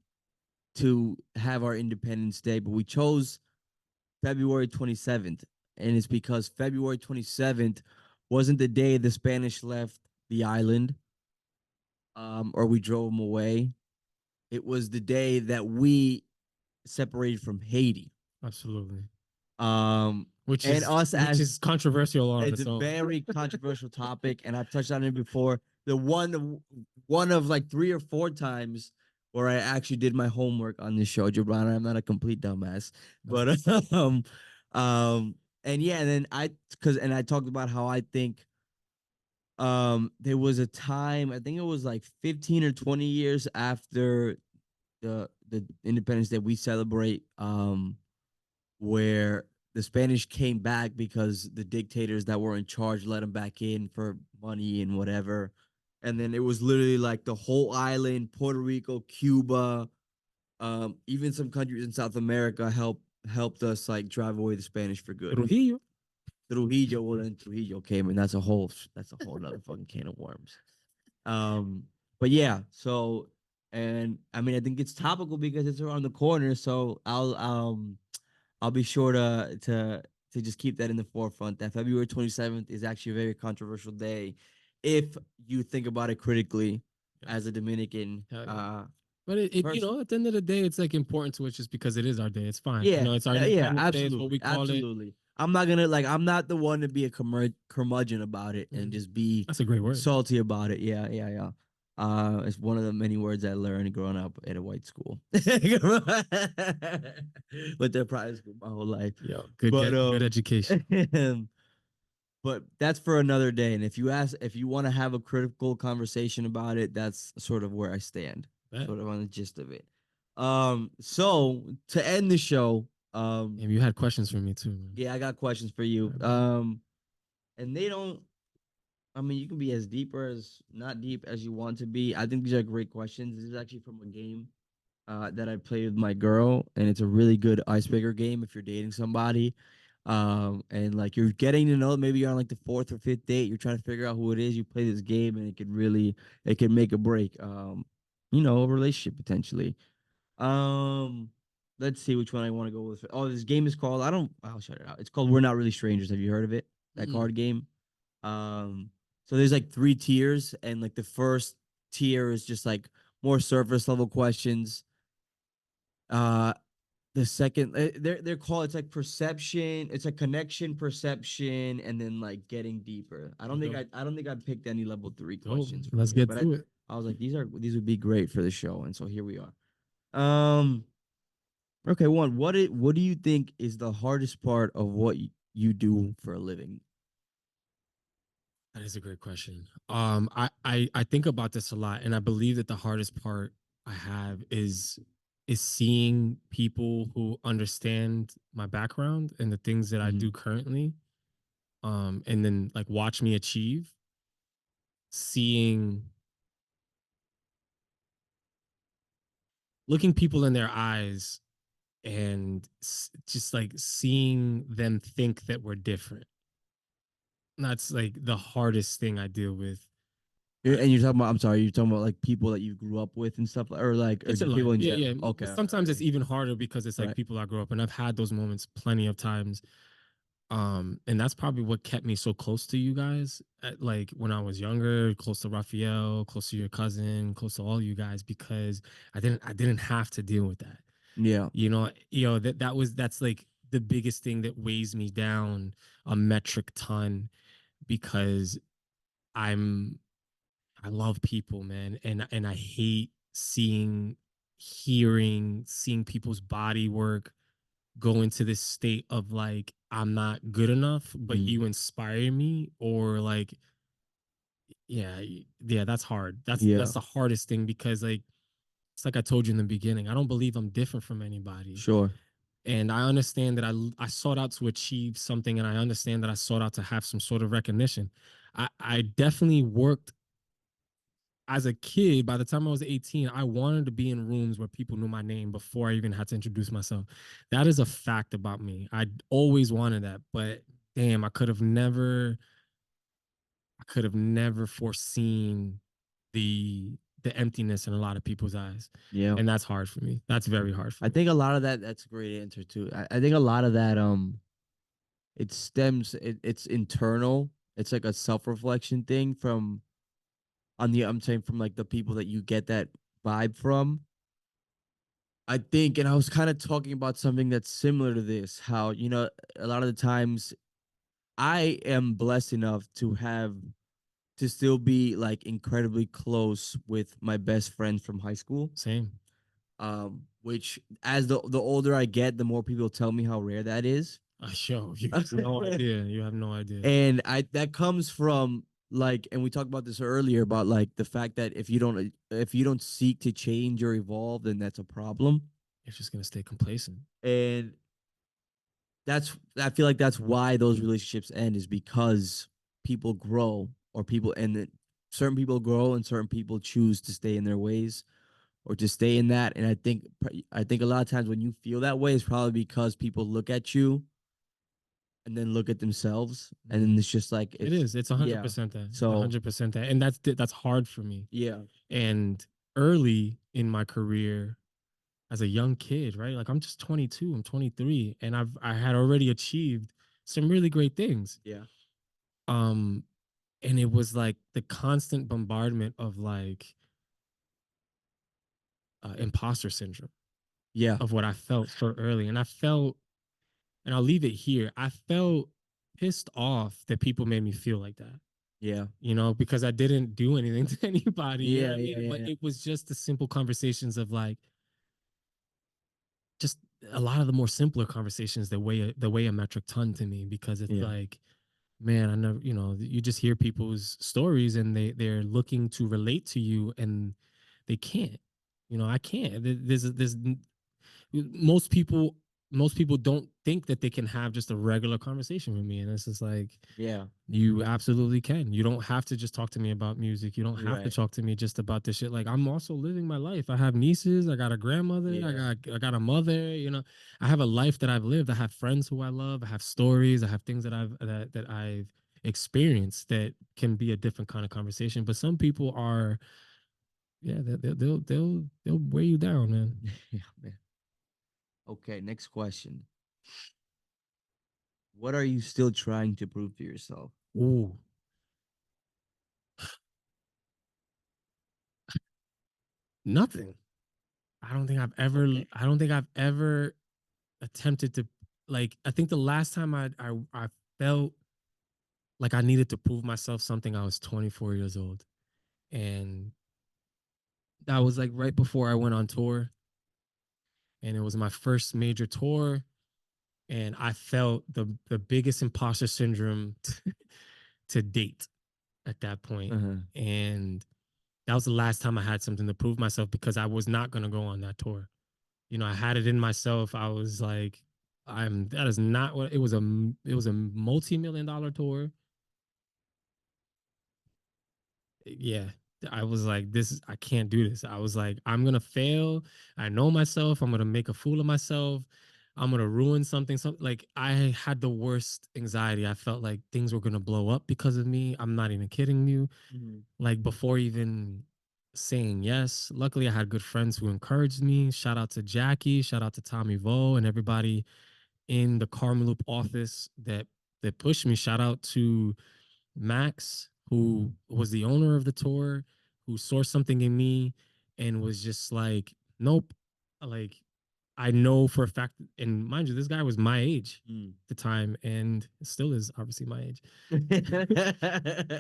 [SPEAKER 1] to have our Independence Day, but we chose February 27th, and it's because February 27th wasn't the day the Spanish left the island or we drove them away. It was the day that we separated from Haiti.
[SPEAKER 2] Absolutely.
[SPEAKER 1] Um,
[SPEAKER 2] Which
[SPEAKER 1] and
[SPEAKER 2] is
[SPEAKER 1] us
[SPEAKER 2] which
[SPEAKER 1] as
[SPEAKER 2] is controversial on
[SPEAKER 1] it's
[SPEAKER 2] its
[SPEAKER 1] a
[SPEAKER 2] own.
[SPEAKER 1] very controversial topic, and I've touched on it before. The one of like 3 or 4 times where I actually did my homework on this show, Gibran. I'm not a complete dumbass, but um, and yeah, and then I talked about how I think there was a time, I think it was like 15 or 20 years after the independence that we celebrate where the Spanish came back because the dictators that were in charge let them back in for money and whatever. And then it was literally like the whole island, Puerto Rico, Cuba, even some countries in South America helped us like drive away the Spanish for good.
[SPEAKER 2] Trujillo.
[SPEAKER 1] Trujillo, well then Trujillo came, and that's a whole other fucking can of worms. Um, but yeah, so and I mean I think it's topical because it's around the corner, so I'll be sure to just keep that in the forefront. That February 27th is actually a very controversial day, if you think about it critically,
[SPEAKER 2] Yeah.
[SPEAKER 1] as a Dominican.
[SPEAKER 2] Yeah. But you
[SPEAKER 1] Person.
[SPEAKER 2] know, at the end of the day, it's like important to us just because it is our day. It's fine. You
[SPEAKER 1] Yeah,
[SPEAKER 2] know, it's our
[SPEAKER 1] yeah,
[SPEAKER 2] Independence Day. It's what we
[SPEAKER 1] absolutely,
[SPEAKER 2] call it.
[SPEAKER 1] absolutely. I'm not the one to be a curmudgeon about it and just be
[SPEAKER 2] That's a great word.
[SPEAKER 1] salty about it. Yeah, yeah, yeah. It's one of the many words I learned growing up at a white school, with their private school my whole life.
[SPEAKER 2] Yeah,
[SPEAKER 1] But
[SPEAKER 2] good education.
[SPEAKER 1] but that's for another day. And if you want to have a critical conversation about it, that's sort of where I stand,
[SPEAKER 2] Bet.
[SPEAKER 1] sort of on the gist of it. So to end the show,
[SPEAKER 2] And you had questions for me too, man.
[SPEAKER 1] yeah, I got questions for you.
[SPEAKER 2] All right,
[SPEAKER 1] And they don't. I mean, you can be as deep or as not deep as you want to be. I think these are great questions. This is actually from a game that I played with my girl, and it's a really good icebreaker game if you're dating somebody. And like you're getting to know, maybe you're on like the fourth or fifth date, you're trying to figure out who it is. You play this game, and it can make or break, a relationship potentially. Um, let's see which one I want to go with. Oh, this game is called. I'll shut it out. It's called We're Not Really Strangers. Have you heard of it? That
[SPEAKER 2] Mm-mm.
[SPEAKER 1] card game. Um, so there's like 3 tiers, and like the first tier is just like more surface level questions. Uh, the second they're called, it's like perception, it's a connection, perception, and then like getting deeper.
[SPEAKER 2] Dope.
[SPEAKER 1] I don't think I picked any level 3
[SPEAKER 2] Dope.
[SPEAKER 1] questions from
[SPEAKER 2] Let's
[SPEAKER 1] here,
[SPEAKER 2] get
[SPEAKER 1] but
[SPEAKER 2] to it.
[SPEAKER 1] I was like, these would be great for the show, and so here we are. um okay, what do you think is the hardest part of what you do for a living?
[SPEAKER 2] That is a great question. I think about this a lot, and I believe that the hardest part I have is seeing people who understand my background and the things that I
[SPEAKER 1] Hmm.
[SPEAKER 2] do currently, and then like watch me achieve, seeing looking people in their eyes and just like seeing them think that we're different. That's like the hardest thing I deal with.
[SPEAKER 1] And you're talking about, I'm sorry, you're talking about like people that you grew up with and stuff, or like, or
[SPEAKER 2] It's in
[SPEAKER 1] just
[SPEAKER 2] life.
[SPEAKER 1] people in
[SPEAKER 2] Yeah,
[SPEAKER 1] general?
[SPEAKER 2] yeah.
[SPEAKER 1] Okay,
[SPEAKER 2] But
[SPEAKER 1] all right,
[SPEAKER 2] sometimes it's
[SPEAKER 1] okay,
[SPEAKER 2] even harder because it's like
[SPEAKER 1] right.
[SPEAKER 2] people I grew up and I've had those moments plenty of times. And that's probably what kept me so close to you guys. Like when I was younger, close to Raphael, close to your cousin, close to all you guys, because I didn't have to deal with that.
[SPEAKER 1] Yeah.
[SPEAKER 2] That's like the biggest thing that weighs me down a metric ton because I'm I love people, man, and I hate seeing people's body work go into this state of like I'm not good enough, but
[SPEAKER 1] Mm.
[SPEAKER 2] you inspire me, or like yeah, yeah, that's hard. That's
[SPEAKER 1] Yeah,
[SPEAKER 2] the hardest thing because like it's like I told you in the beginning, I don't believe I'm different from anybody.
[SPEAKER 1] sure.
[SPEAKER 2] And I understand that I sought out to achieve something, and I understand that I sought out to have some sort of recognition. I definitely worked as a kid. By the time I was 18, I wanted to be in rooms where people knew my name before I even had to introduce myself. That is a fact about me. I always wanted that, but damn, I could have never foreseen the emptiness in a lot of people's eyes.
[SPEAKER 1] Yeah.
[SPEAKER 2] And that's hard for me. That's very hard for
[SPEAKER 1] I
[SPEAKER 2] me.
[SPEAKER 1] think a lot of that, that's a great answer too. I think a lot of that, it's internal. It's like a self-reflection thing from, I'm saying, from like the people that you get that vibe from. I think, and I was kind of talking about something that's similar to this, how, a lot of the times I am blessed enough to still be like incredibly close with my best friends from high school.
[SPEAKER 2] Same.
[SPEAKER 1] Which, as the older I get, the more people tell me how rare that is.
[SPEAKER 2] Yo, you have no idea. You have no idea.
[SPEAKER 1] And I that comes from, like, and we talked about this earlier, about like the fact that if you don't seek to change or evolve, then that's a problem.
[SPEAKER 2] You're just gonna stay complacent.
[SPEAKER 1] And I feel like that's why those relationships end, is because people grow, or people, and then certain people grow and certain people choose to stay in their ways, or to stay in that. And I think a lot of times when you feel that way, it's probably because people look at you and then look at themselves, and then
[SPEAKER 2] Mm.
[SPEAKER 1] it's just like,
[SPEAKER 2] It
[SPEAKER 1] it's,
[SPEAKER 2] is. It's a hundred
[SPEAKER 1] yeah.
[SPEAKER 2] percent that. A
[SPEAKER 1] So,
[SPEAKER 2] 100% that. And that's hard for me.
[SPEAKER 1] yeah.
[SPEAKER 2] And early in my career, as a young kid, right? Like I'm just 22, I'm 23, and I had already achieved some really great things.
[SPEAKER 1] Yeah.
[SPEAKER 2] Um, and it was like the constant bombardment of like imposter syndrome
[SPEAKER 1] Yeah.
[SPEAKER 2] of what I felt so early. And I felt, and I'll leave it here, I felt pissed off that people made me feel like that,
[SPEAKER 1] Yeah.
[SPEAKER 2] because I didn't do anything to anybody, you know
[SPEAKER 1] Yeah.
[SPEAKER 2] what I
[SPEAKER 1] Yeah.
[SPEAKER 2] mean?
[SPEAKER 1] Yeah.
[SPEAKER 2] But
[SPEAKER 1] Yeah.
[SPEAKER 2] it was just the simple conversations of like, just a lot of the more simpler conversations that weigh a metric ton to me, because it's
[SPEAKER 1] Yeah.
[SPEAKER 2] like, man, I never, you just hear people's stories and they're looking to relate to you and they can't. I can't. There's most people most people don't think that they can have just a regular conversation with me, and it's just like,
[SPEAKER 1] Yeah.
[SPEAKER 2] you absolutely can. You don't have to just talk to me about music. You don't have to
[SPEAKER 1] Right.
[SPEAKER 2] talk to me just about this shit. Like, I'm also living my life. I have nieces. I got a grandmother. I
[SPEAKER 1] Yeah.
[SPEAKER 2] got I got a mother. I have a life that I've lived. I have friends who I love. I have stories. I have things that I've experienced that can be a different kind of conversation. But some people are, yeah, they'll weigh you down, man.
[SPEAKER 1] Yeah, man. Okay, next question. What are you still trying to prove to yourself?
[SPEAKER 2] Ooh, nothing. I don't think I've ever.
[SPEAKER 1] Okay.
[SPEAKER 2] I don't think I've ever. attempted to, like, I think the last time I felt like I needed to prove myself something, I was 24 years old. And that was like right before I went on tour. And it was my first major tour. And I felt the biggest imposter syndrome to date at that point.
[SPEAKER 1] Uh-huh.
[SPEAKER 2] And that was the last time I had something to prove myself because I was not going to go on that tour. You know, I had it in myself. I was like, that is not what it was a multi-million dollar tour. Yeah. I was like, I can't do this. I was like, I'm gonna fail. I know myself. I'm gonna make a fool of myself. I'm gonna ruin something. Something like I had the worst anxiety. I felt like things were gonna blow up because of me. I'm not even kidding you.
[SPEAKER 1] Mhm.
[SPEAKER 2] Like before even saying yes. Luckily, I had good friends who encouraged me. Shout out to Jackie. Shout out to Tommy Vo and everybody in the Karmaloop office that pushed me. Shout out to Max, who was the owner of the tour, who saw something in me and was just like, nope. Like, I know for a fact, and mind you, this guy was my age
[SPEAKER 1] Mm.
[SPEAKER 2] at the time and still is obviously my age.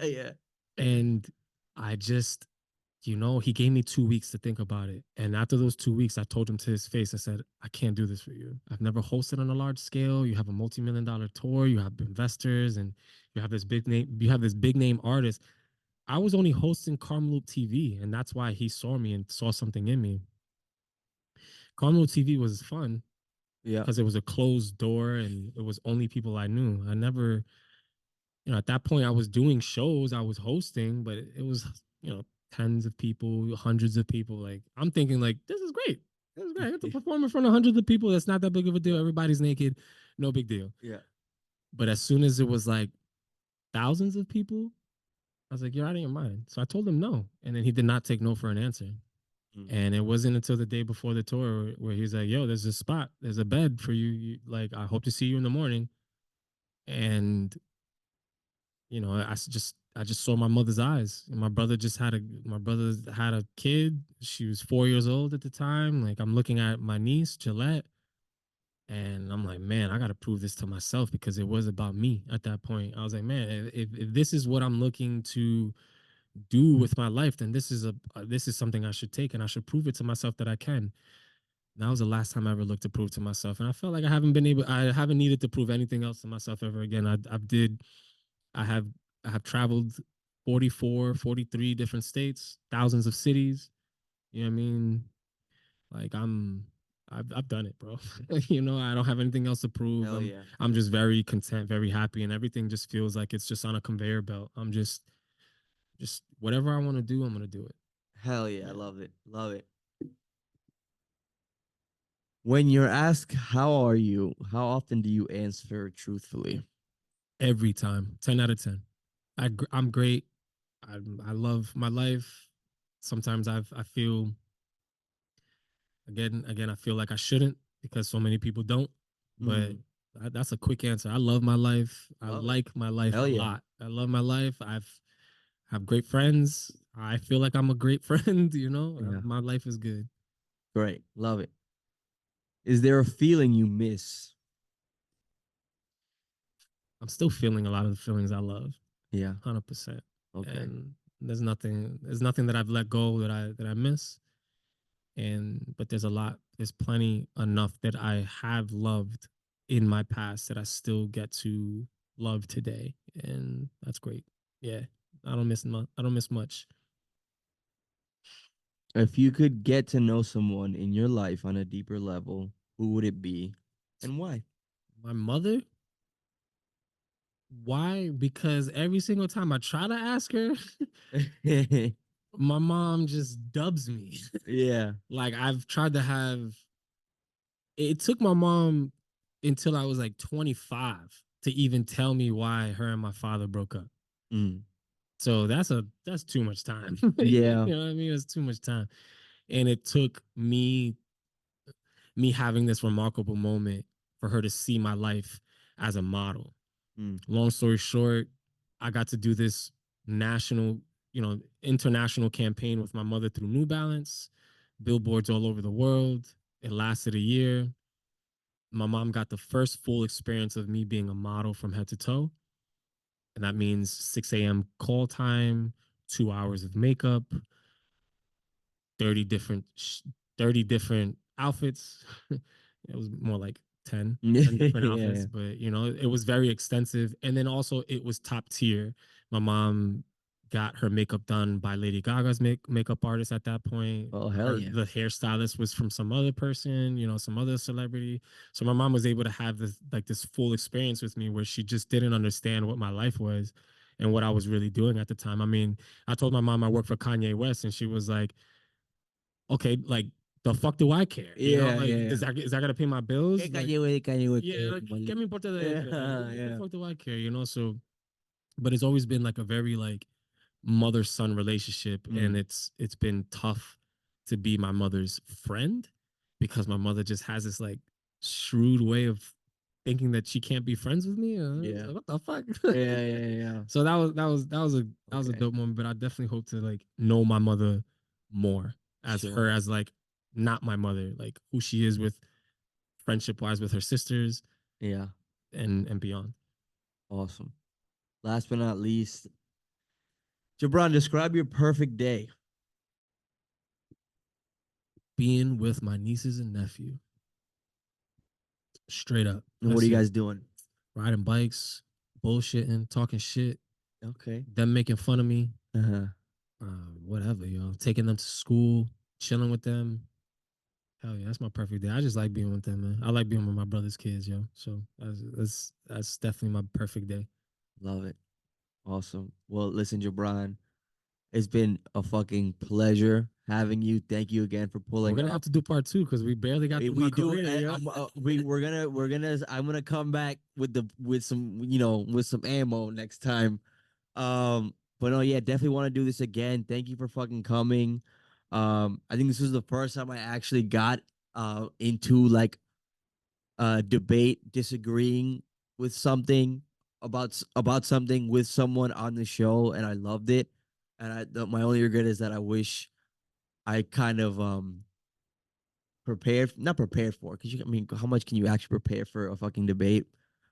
[SPEAKER 1] Yeah.
[SPEAKER 2] And I just, he gave me 2 weeks to think about it. And after those 2 weeks, I told him to his face, I said, I can't do this for you. I've never hosted on a large scale. You have a multi-million dollar tour, you have investors, and you have this big name artist. I was only hosting Carmel TV, and that's why he saw me and saw something in me. Carmel TV was fun
[SPEAKER 1] Yeah.
[SPEAKER 2] because it was a closed door and it was only people I knew. I never, at that point I was doing shows, I was hosting, but it was, tens of people, hundreds of people. Like I'm thinking like, this is great. This is great. I get to perform in front of hundreds of people. That's not that big of a deal.
[SPEAKER 1] Yeah.
[SPEAKER 2] Everybody's naked. No big deal.
[SPEAKER 1] Yeah.
[SPEAKER 2] But as soon as it was like thousands of people, I was like, you're out of your mind. So I told him no. And then he did not take no for an answer.
[SPEAKER 1] Mm.
[SPEAKER 2] And it wasn't until the day before the tour where he's like, yo, there's a spot, there's a bed for you. Like, I hope to see you in the morning. And I just saw my mother's eyes. And my brother had a kid. She was 4 years old at the time. Like I'm looking at my niece, Gillette, and I'm like, man, I gotta prove this to myself because it was about me at that point. I was like, man, if this is what I'm looking to do with my life, then this is something I should take and I should prove it to myself that I can. And that was the last time I ever looked to prove to myself. And I felt like I haven't needed to prove anything else to myself ever again. I have I have traveled 44, 43 different states, thousands of cities. You know what I mean? Like I've done it, bro. I don't have anything else to prove.
[SPEAKER 1] Hell yeah.
[SPEAKER 2] I'm just very content, very happy, and everything just feels like it's just on a conveyor belt. I'm just whatever I want to do, I'm gonna do it.
[SPEAKER 1] Hell yeah. I
[SPEAKER 2] Yeah.
[SPEAKER 1] love it. Love it. When you're asked how are you, how often do you answer truthfully?
[SPEAKER 2] Every time, 10 out of 10. I'm great. I love my life. Sometimes I feel again I feel like I shouldn't because so many people don't. But
[SPEAKER 1] Mm.
[SPEAKER 2] that's a quick answer. I love my life. I
[SPEAKER 1] Love it.
[SPEAKER 2] like my life a
[SPEAKER 1] Hell yeah.
[SPEAKER 2] lot. I love my life. Have great friends. I feel like I'm a great friend.
[SPEAKER 1] Yeah.
[SPEAKER 2] My life is good.
[SPEAKER 1] Great. Love it. Is there a feeling you miss?
[SPEAKER 2] I'm still feeling a lot of the feelings I love,
[SPEAKER 1] Yeah.
[SPEAKER 2] 100%.
[SPEAKER 1] Okay.
[SPEAKER 2] And there's nothing that I've let go that I miss. But there's plenty enough that I have loved in my past that I still get to love today, and that's great. Yeah, I don't miss much.
[SPEAKER 1] If you could get to know someone in your life on a deeper level, who would it be and why?
[SPEAKER 2] My mother. Why? Because every single time I try to ask her, my mom just dubs me.
[SPEAKER 1] Yeah.
[SPEAKER 2] Like I've tried to have. It took my mom until I was like 25 to even tell me why her and my father broke up.
[SPEAKER 1] Mm.
[SPEAKER 2] So that's too much time. You
[SPEAKER 1] Yeah.
[SPEAKER 2] know what I mean? It's too much time. And it took me having this remarkable moment for her to see my life as a model.
[SPEAKER 1] Mm.
[SPEAKER 2] Long story short, I got to do this national, international campaign with my mother through New Balance, billboards all over the world. It lasted a year. my mom got the first full experience of me being a model from head to toe. And that means 6 a.m. call time, 2 hours of makeup, 30 different 30 different outfits. It was more like 10 different outfits,
[SPEAKER 1] Yeah.
[SPEAKER 2] but it was very extensive. And then also it was top tier. My mom got her makeup done by Lady Gaga's makeup artist at that point.
[SPEAKER 1] Oh, hell
[SPEAKER 2] Her
[SPEAKER 1] yeah.
[SPEAKER 2] the hairstylist was from some other person, some other celebrity. So my mom was able to have this full experience with me where she just didn't understand what my life was and what I was really doing at the time. I mean, I told my mom I worked for Kanye West and she was like, okay, like the fuck do I care?
[SPEAKER 1] Yeah,
[SPEAKER 2] Like
[SPEAKER 1] yeah, yeah.
[SPEAKER 2] is that gonna pay my bills? Like,
[SPEAKER 1] Kanye West,
[SPEAKER 2] yeah, like
[SPEAKER 1] money.
[SPEAKER 2] get me importa de eso. Like,
[SPEAKER 1] Yeah,
[SPEAKER 2] what the
[SPEAKER 1] yeah.
[SPEAKER 2] fuck do I care? So, but it's always been like a very like mother son relationship, and
[SPEAKER 1] Mm,
[SPEAKER 2] it's been tough to be my mother's friend because my mother just has this like shrewd way of thinking that she can't be friends with me. It's
[SPEAKER 1] yeah.
[SPEAKER 2] like, what the fuck?
[SPEAKER 1] Yeah, yeah, yeah.
[SPEAKER 2] So that was a
[SPEAKER 1] Okay.
[SPEAKER 2] dope moment, but I definitely hope to like know my mother more as
[SPEAKER 1] Sure.
[SPEAKER 2] her as like not my mother, like who she is with friendship wise with her sisters
[SPEAKER 1] Yeah.
[SPEAKER 2] and beyond.
[SPEAKER 1] Awesome. Last but not least, Gibran, describe your perfect day.
[SPEAKER 2] Being with my nieces and nephew, straight up.
[SPEAKER 1] And what are
[SPEAKER 2] That's
[SPEAKER 1] you
[SPEAKER 2] it.
[SPEAKER 1] guys doing?
[SPEAKER 2] Riding bikes, bullshitting, talking shit,
[SPEAKER 1] Okay.
[SPEAKER 2] them making fun of me,
[SPEAKER 1] Uh-huh.
[SPEAKER 2] whatever, yo. Taking them to school, chilling with them. Hell yeah, that's my perfect day. I just like being with them, man. I like being with my brother's kids, yo. So that's definitely my perfect day.
[SPEAKER 1] Love it. Awesome. Well, listen, Gibran, it's been a fucking pleasure having you. Thank you again for
[SPEAKER 2] We're
[SPEAKER 1] pulling
[SPEAKER 2] gonna have
[SPEAKER 1] up.
[SPEAKER 2] to do part two because we barely got through my
[SPEAKER 1] We do.
[SPEAKER 2] career, yo.
[SPEAKER 1] I'm gonna come back with some with some ammo next time. But no, yeah, definitely want to do this again. Thank you for fucking coming. I think this was the first time I actually got into like debate, disagreeing with something about something with someone on the show, and I loved it. And my only regret is that I wish I kind of prepared, not prepared for, because I mean, how much can you actually prepare for a fucking debate?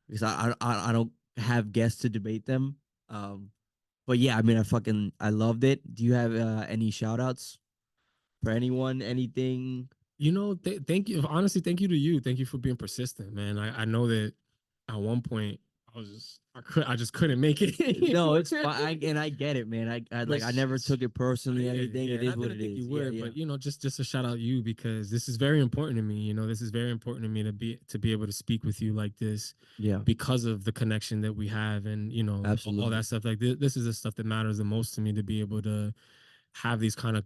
[SPEAKER 1] Because I don't have guests to debate them. Um, but yeah, I mean, I loved it. Do you have any shout outs for anyone? Anything?
[SPEAKER 2] Thank you. Honestly, thank you to you. Thank you for being persistent, man. I know that at one point I just couldn't make it
[SPEAKER 1] No,
[SPEAKER 2] anymore.
[SPEAKER 1] it's fine, and I get it, man.
[SPEAKER 2] But
[SPEAKER 1] I never took it personally.
[SPEAKER 2] yeah,
[SPEAKER 1] Anything.
[SPEAKER 2] yeah,
[SPEAKER 1] It
[SPEAKER 2] and I
[SPEAKER 1] is what
[SPEAKER 2] didn't
[SPEAKER 1] it
[SPEAKER 2] think you
[SPEAKER 1] is. Yeah,
[SPEAKER 2] would,
[SPEAKER 1] yeah,
[SPEAKER 2] but just a shout out you because this is very important to me. This is very important to me to be able to speak with you like this
[SPEAKER 1] yeah.
[SPEAKER 2] because of the connection that we have, and all
[SPEAKER 1] Absolutely.
[SPEAKER 2] that stuff. Like this is the stuff that matters the most to me to be able to have these kind of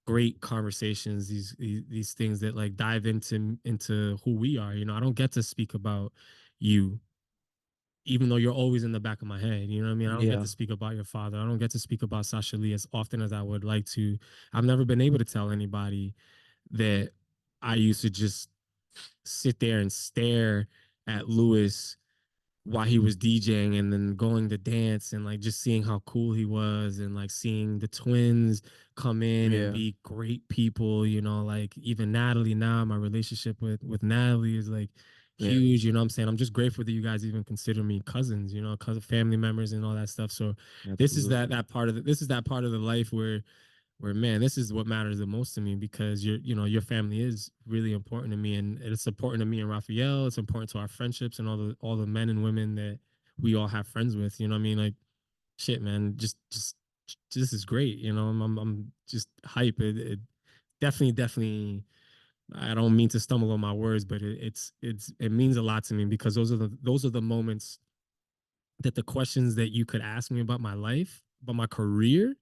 [SPEAKER 2] great conversations, these things that like dive into who we are. I don't get to speak about you even though you're always in the back of my head. You know what I mean? I don't get
[SPEAKER 1] Yeah,
[SPEAKER 2] to speak about your father. I don't get to speak about Sasha Lee as often as I would like to. I've never been able to tell anybody that I used to just sit there and stare at Lewis while he was DJing and then going to dance and like just seeing how cool he was and like seeing the twins come in and
[SPEAKER 1] yeah,
[SPEAKER 2] be great people, like even Natalie now, my relationship with Natalie is like
[SPEAKER 1] yeah.
[SPEAKER 2] huge, you know what I'm saying? I'm just grateful that you guys even consider me cousins, cousin family members and all that stuff. So this is
[SPEAKER 1] Absolutely.
[SPEAKER 2] that part of this is that part of the life where man, this is what matters the most to me because your family is really important to me, and it's important to me and Raphael. It's important to our friendships and all the men and women that we all have friends with. You know what I mean? Like shit, man. Just this is great. I'm just hype. It definitely. I don't mean to stumble on my words, but it means a lot to me because those are the moments that the questions that you could ask me about my life, about my career,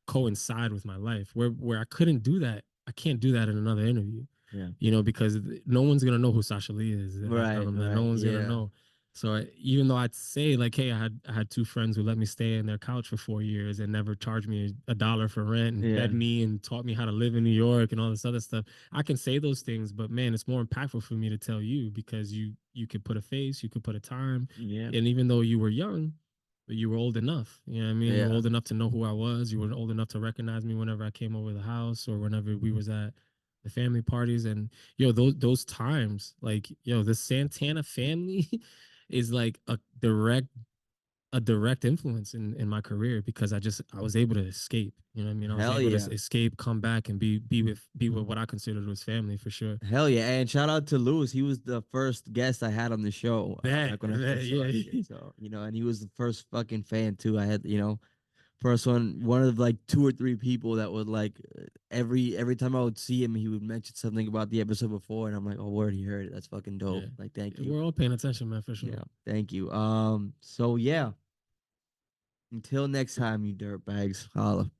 [SPEAKER 2] coincide with my life where I couldn't do that. I can't do that in another interview,
[SPEAKER 1] Yeah.
[SPEAKER 2] because no one's gonna know who Sasha Lee is if I tell
[SPEAKER 1] Right,
[SPEAKER 2] them that. No
[SPEAKER 1] right.
[SPEAKER 2] one's gonna
[SPEAKER 1] Yeah,
[SPEAKER 2] know. So even though I'd say like, hey, I had two friends who let me stay in their couch for 4 years and never charged me a dollar for rent and
[SPEAKER 1] yeah,
[SPEAKER 2] fed me and taught me how to live in New York and all this other stuff. I can say those things, but man, it's more impactful for me to tell you because you could put a face, you could put a time,
[SPEAKER 1] yeah,
[SPEAKER 2] and even though you were young, but you were old enough. You know what I mean? You were
[SPEAKER 1] yeah.
[SPEAKER 2] old enough to know who I was. You were old enough to recognize me whenever I came over the house or whenever we was at the family parties, and yo, those times, like yo, the Santana family is like a direct influence in my career because I was able to escape. You know what I mean? I was
[SPEAKER 1] Hell
[SPEAKER 2] able to
[SPEAKER 1] yeah.
[SPEAKER 2] escape, come back, and be with what I considered was family for sure.
[SPEAKER 1] Hell yeah. And shout out to Lewis. He was the first guest I had on the show back when I first
[SPEAKER 2] Yeah,
[SPEAKER 1] started it. So, and he was the first fucking fan too. I had, first one of like two or three people that would like every time I would see him, he would mention something about the episode before. And I'm like, oh, word, he heard it. That's fucking dope.
[SPEAKER 2] yeah,
[SPEAKER 1] Like, thank
[SPEAKER 2] yeah.
[SPEAKER 1] you.
[SPEAKER 2] We're all paying attention, man, for sure.
[SPEAKER 1] Yeah. Thank you. So yeah, until next time, you dirtbags. Holla.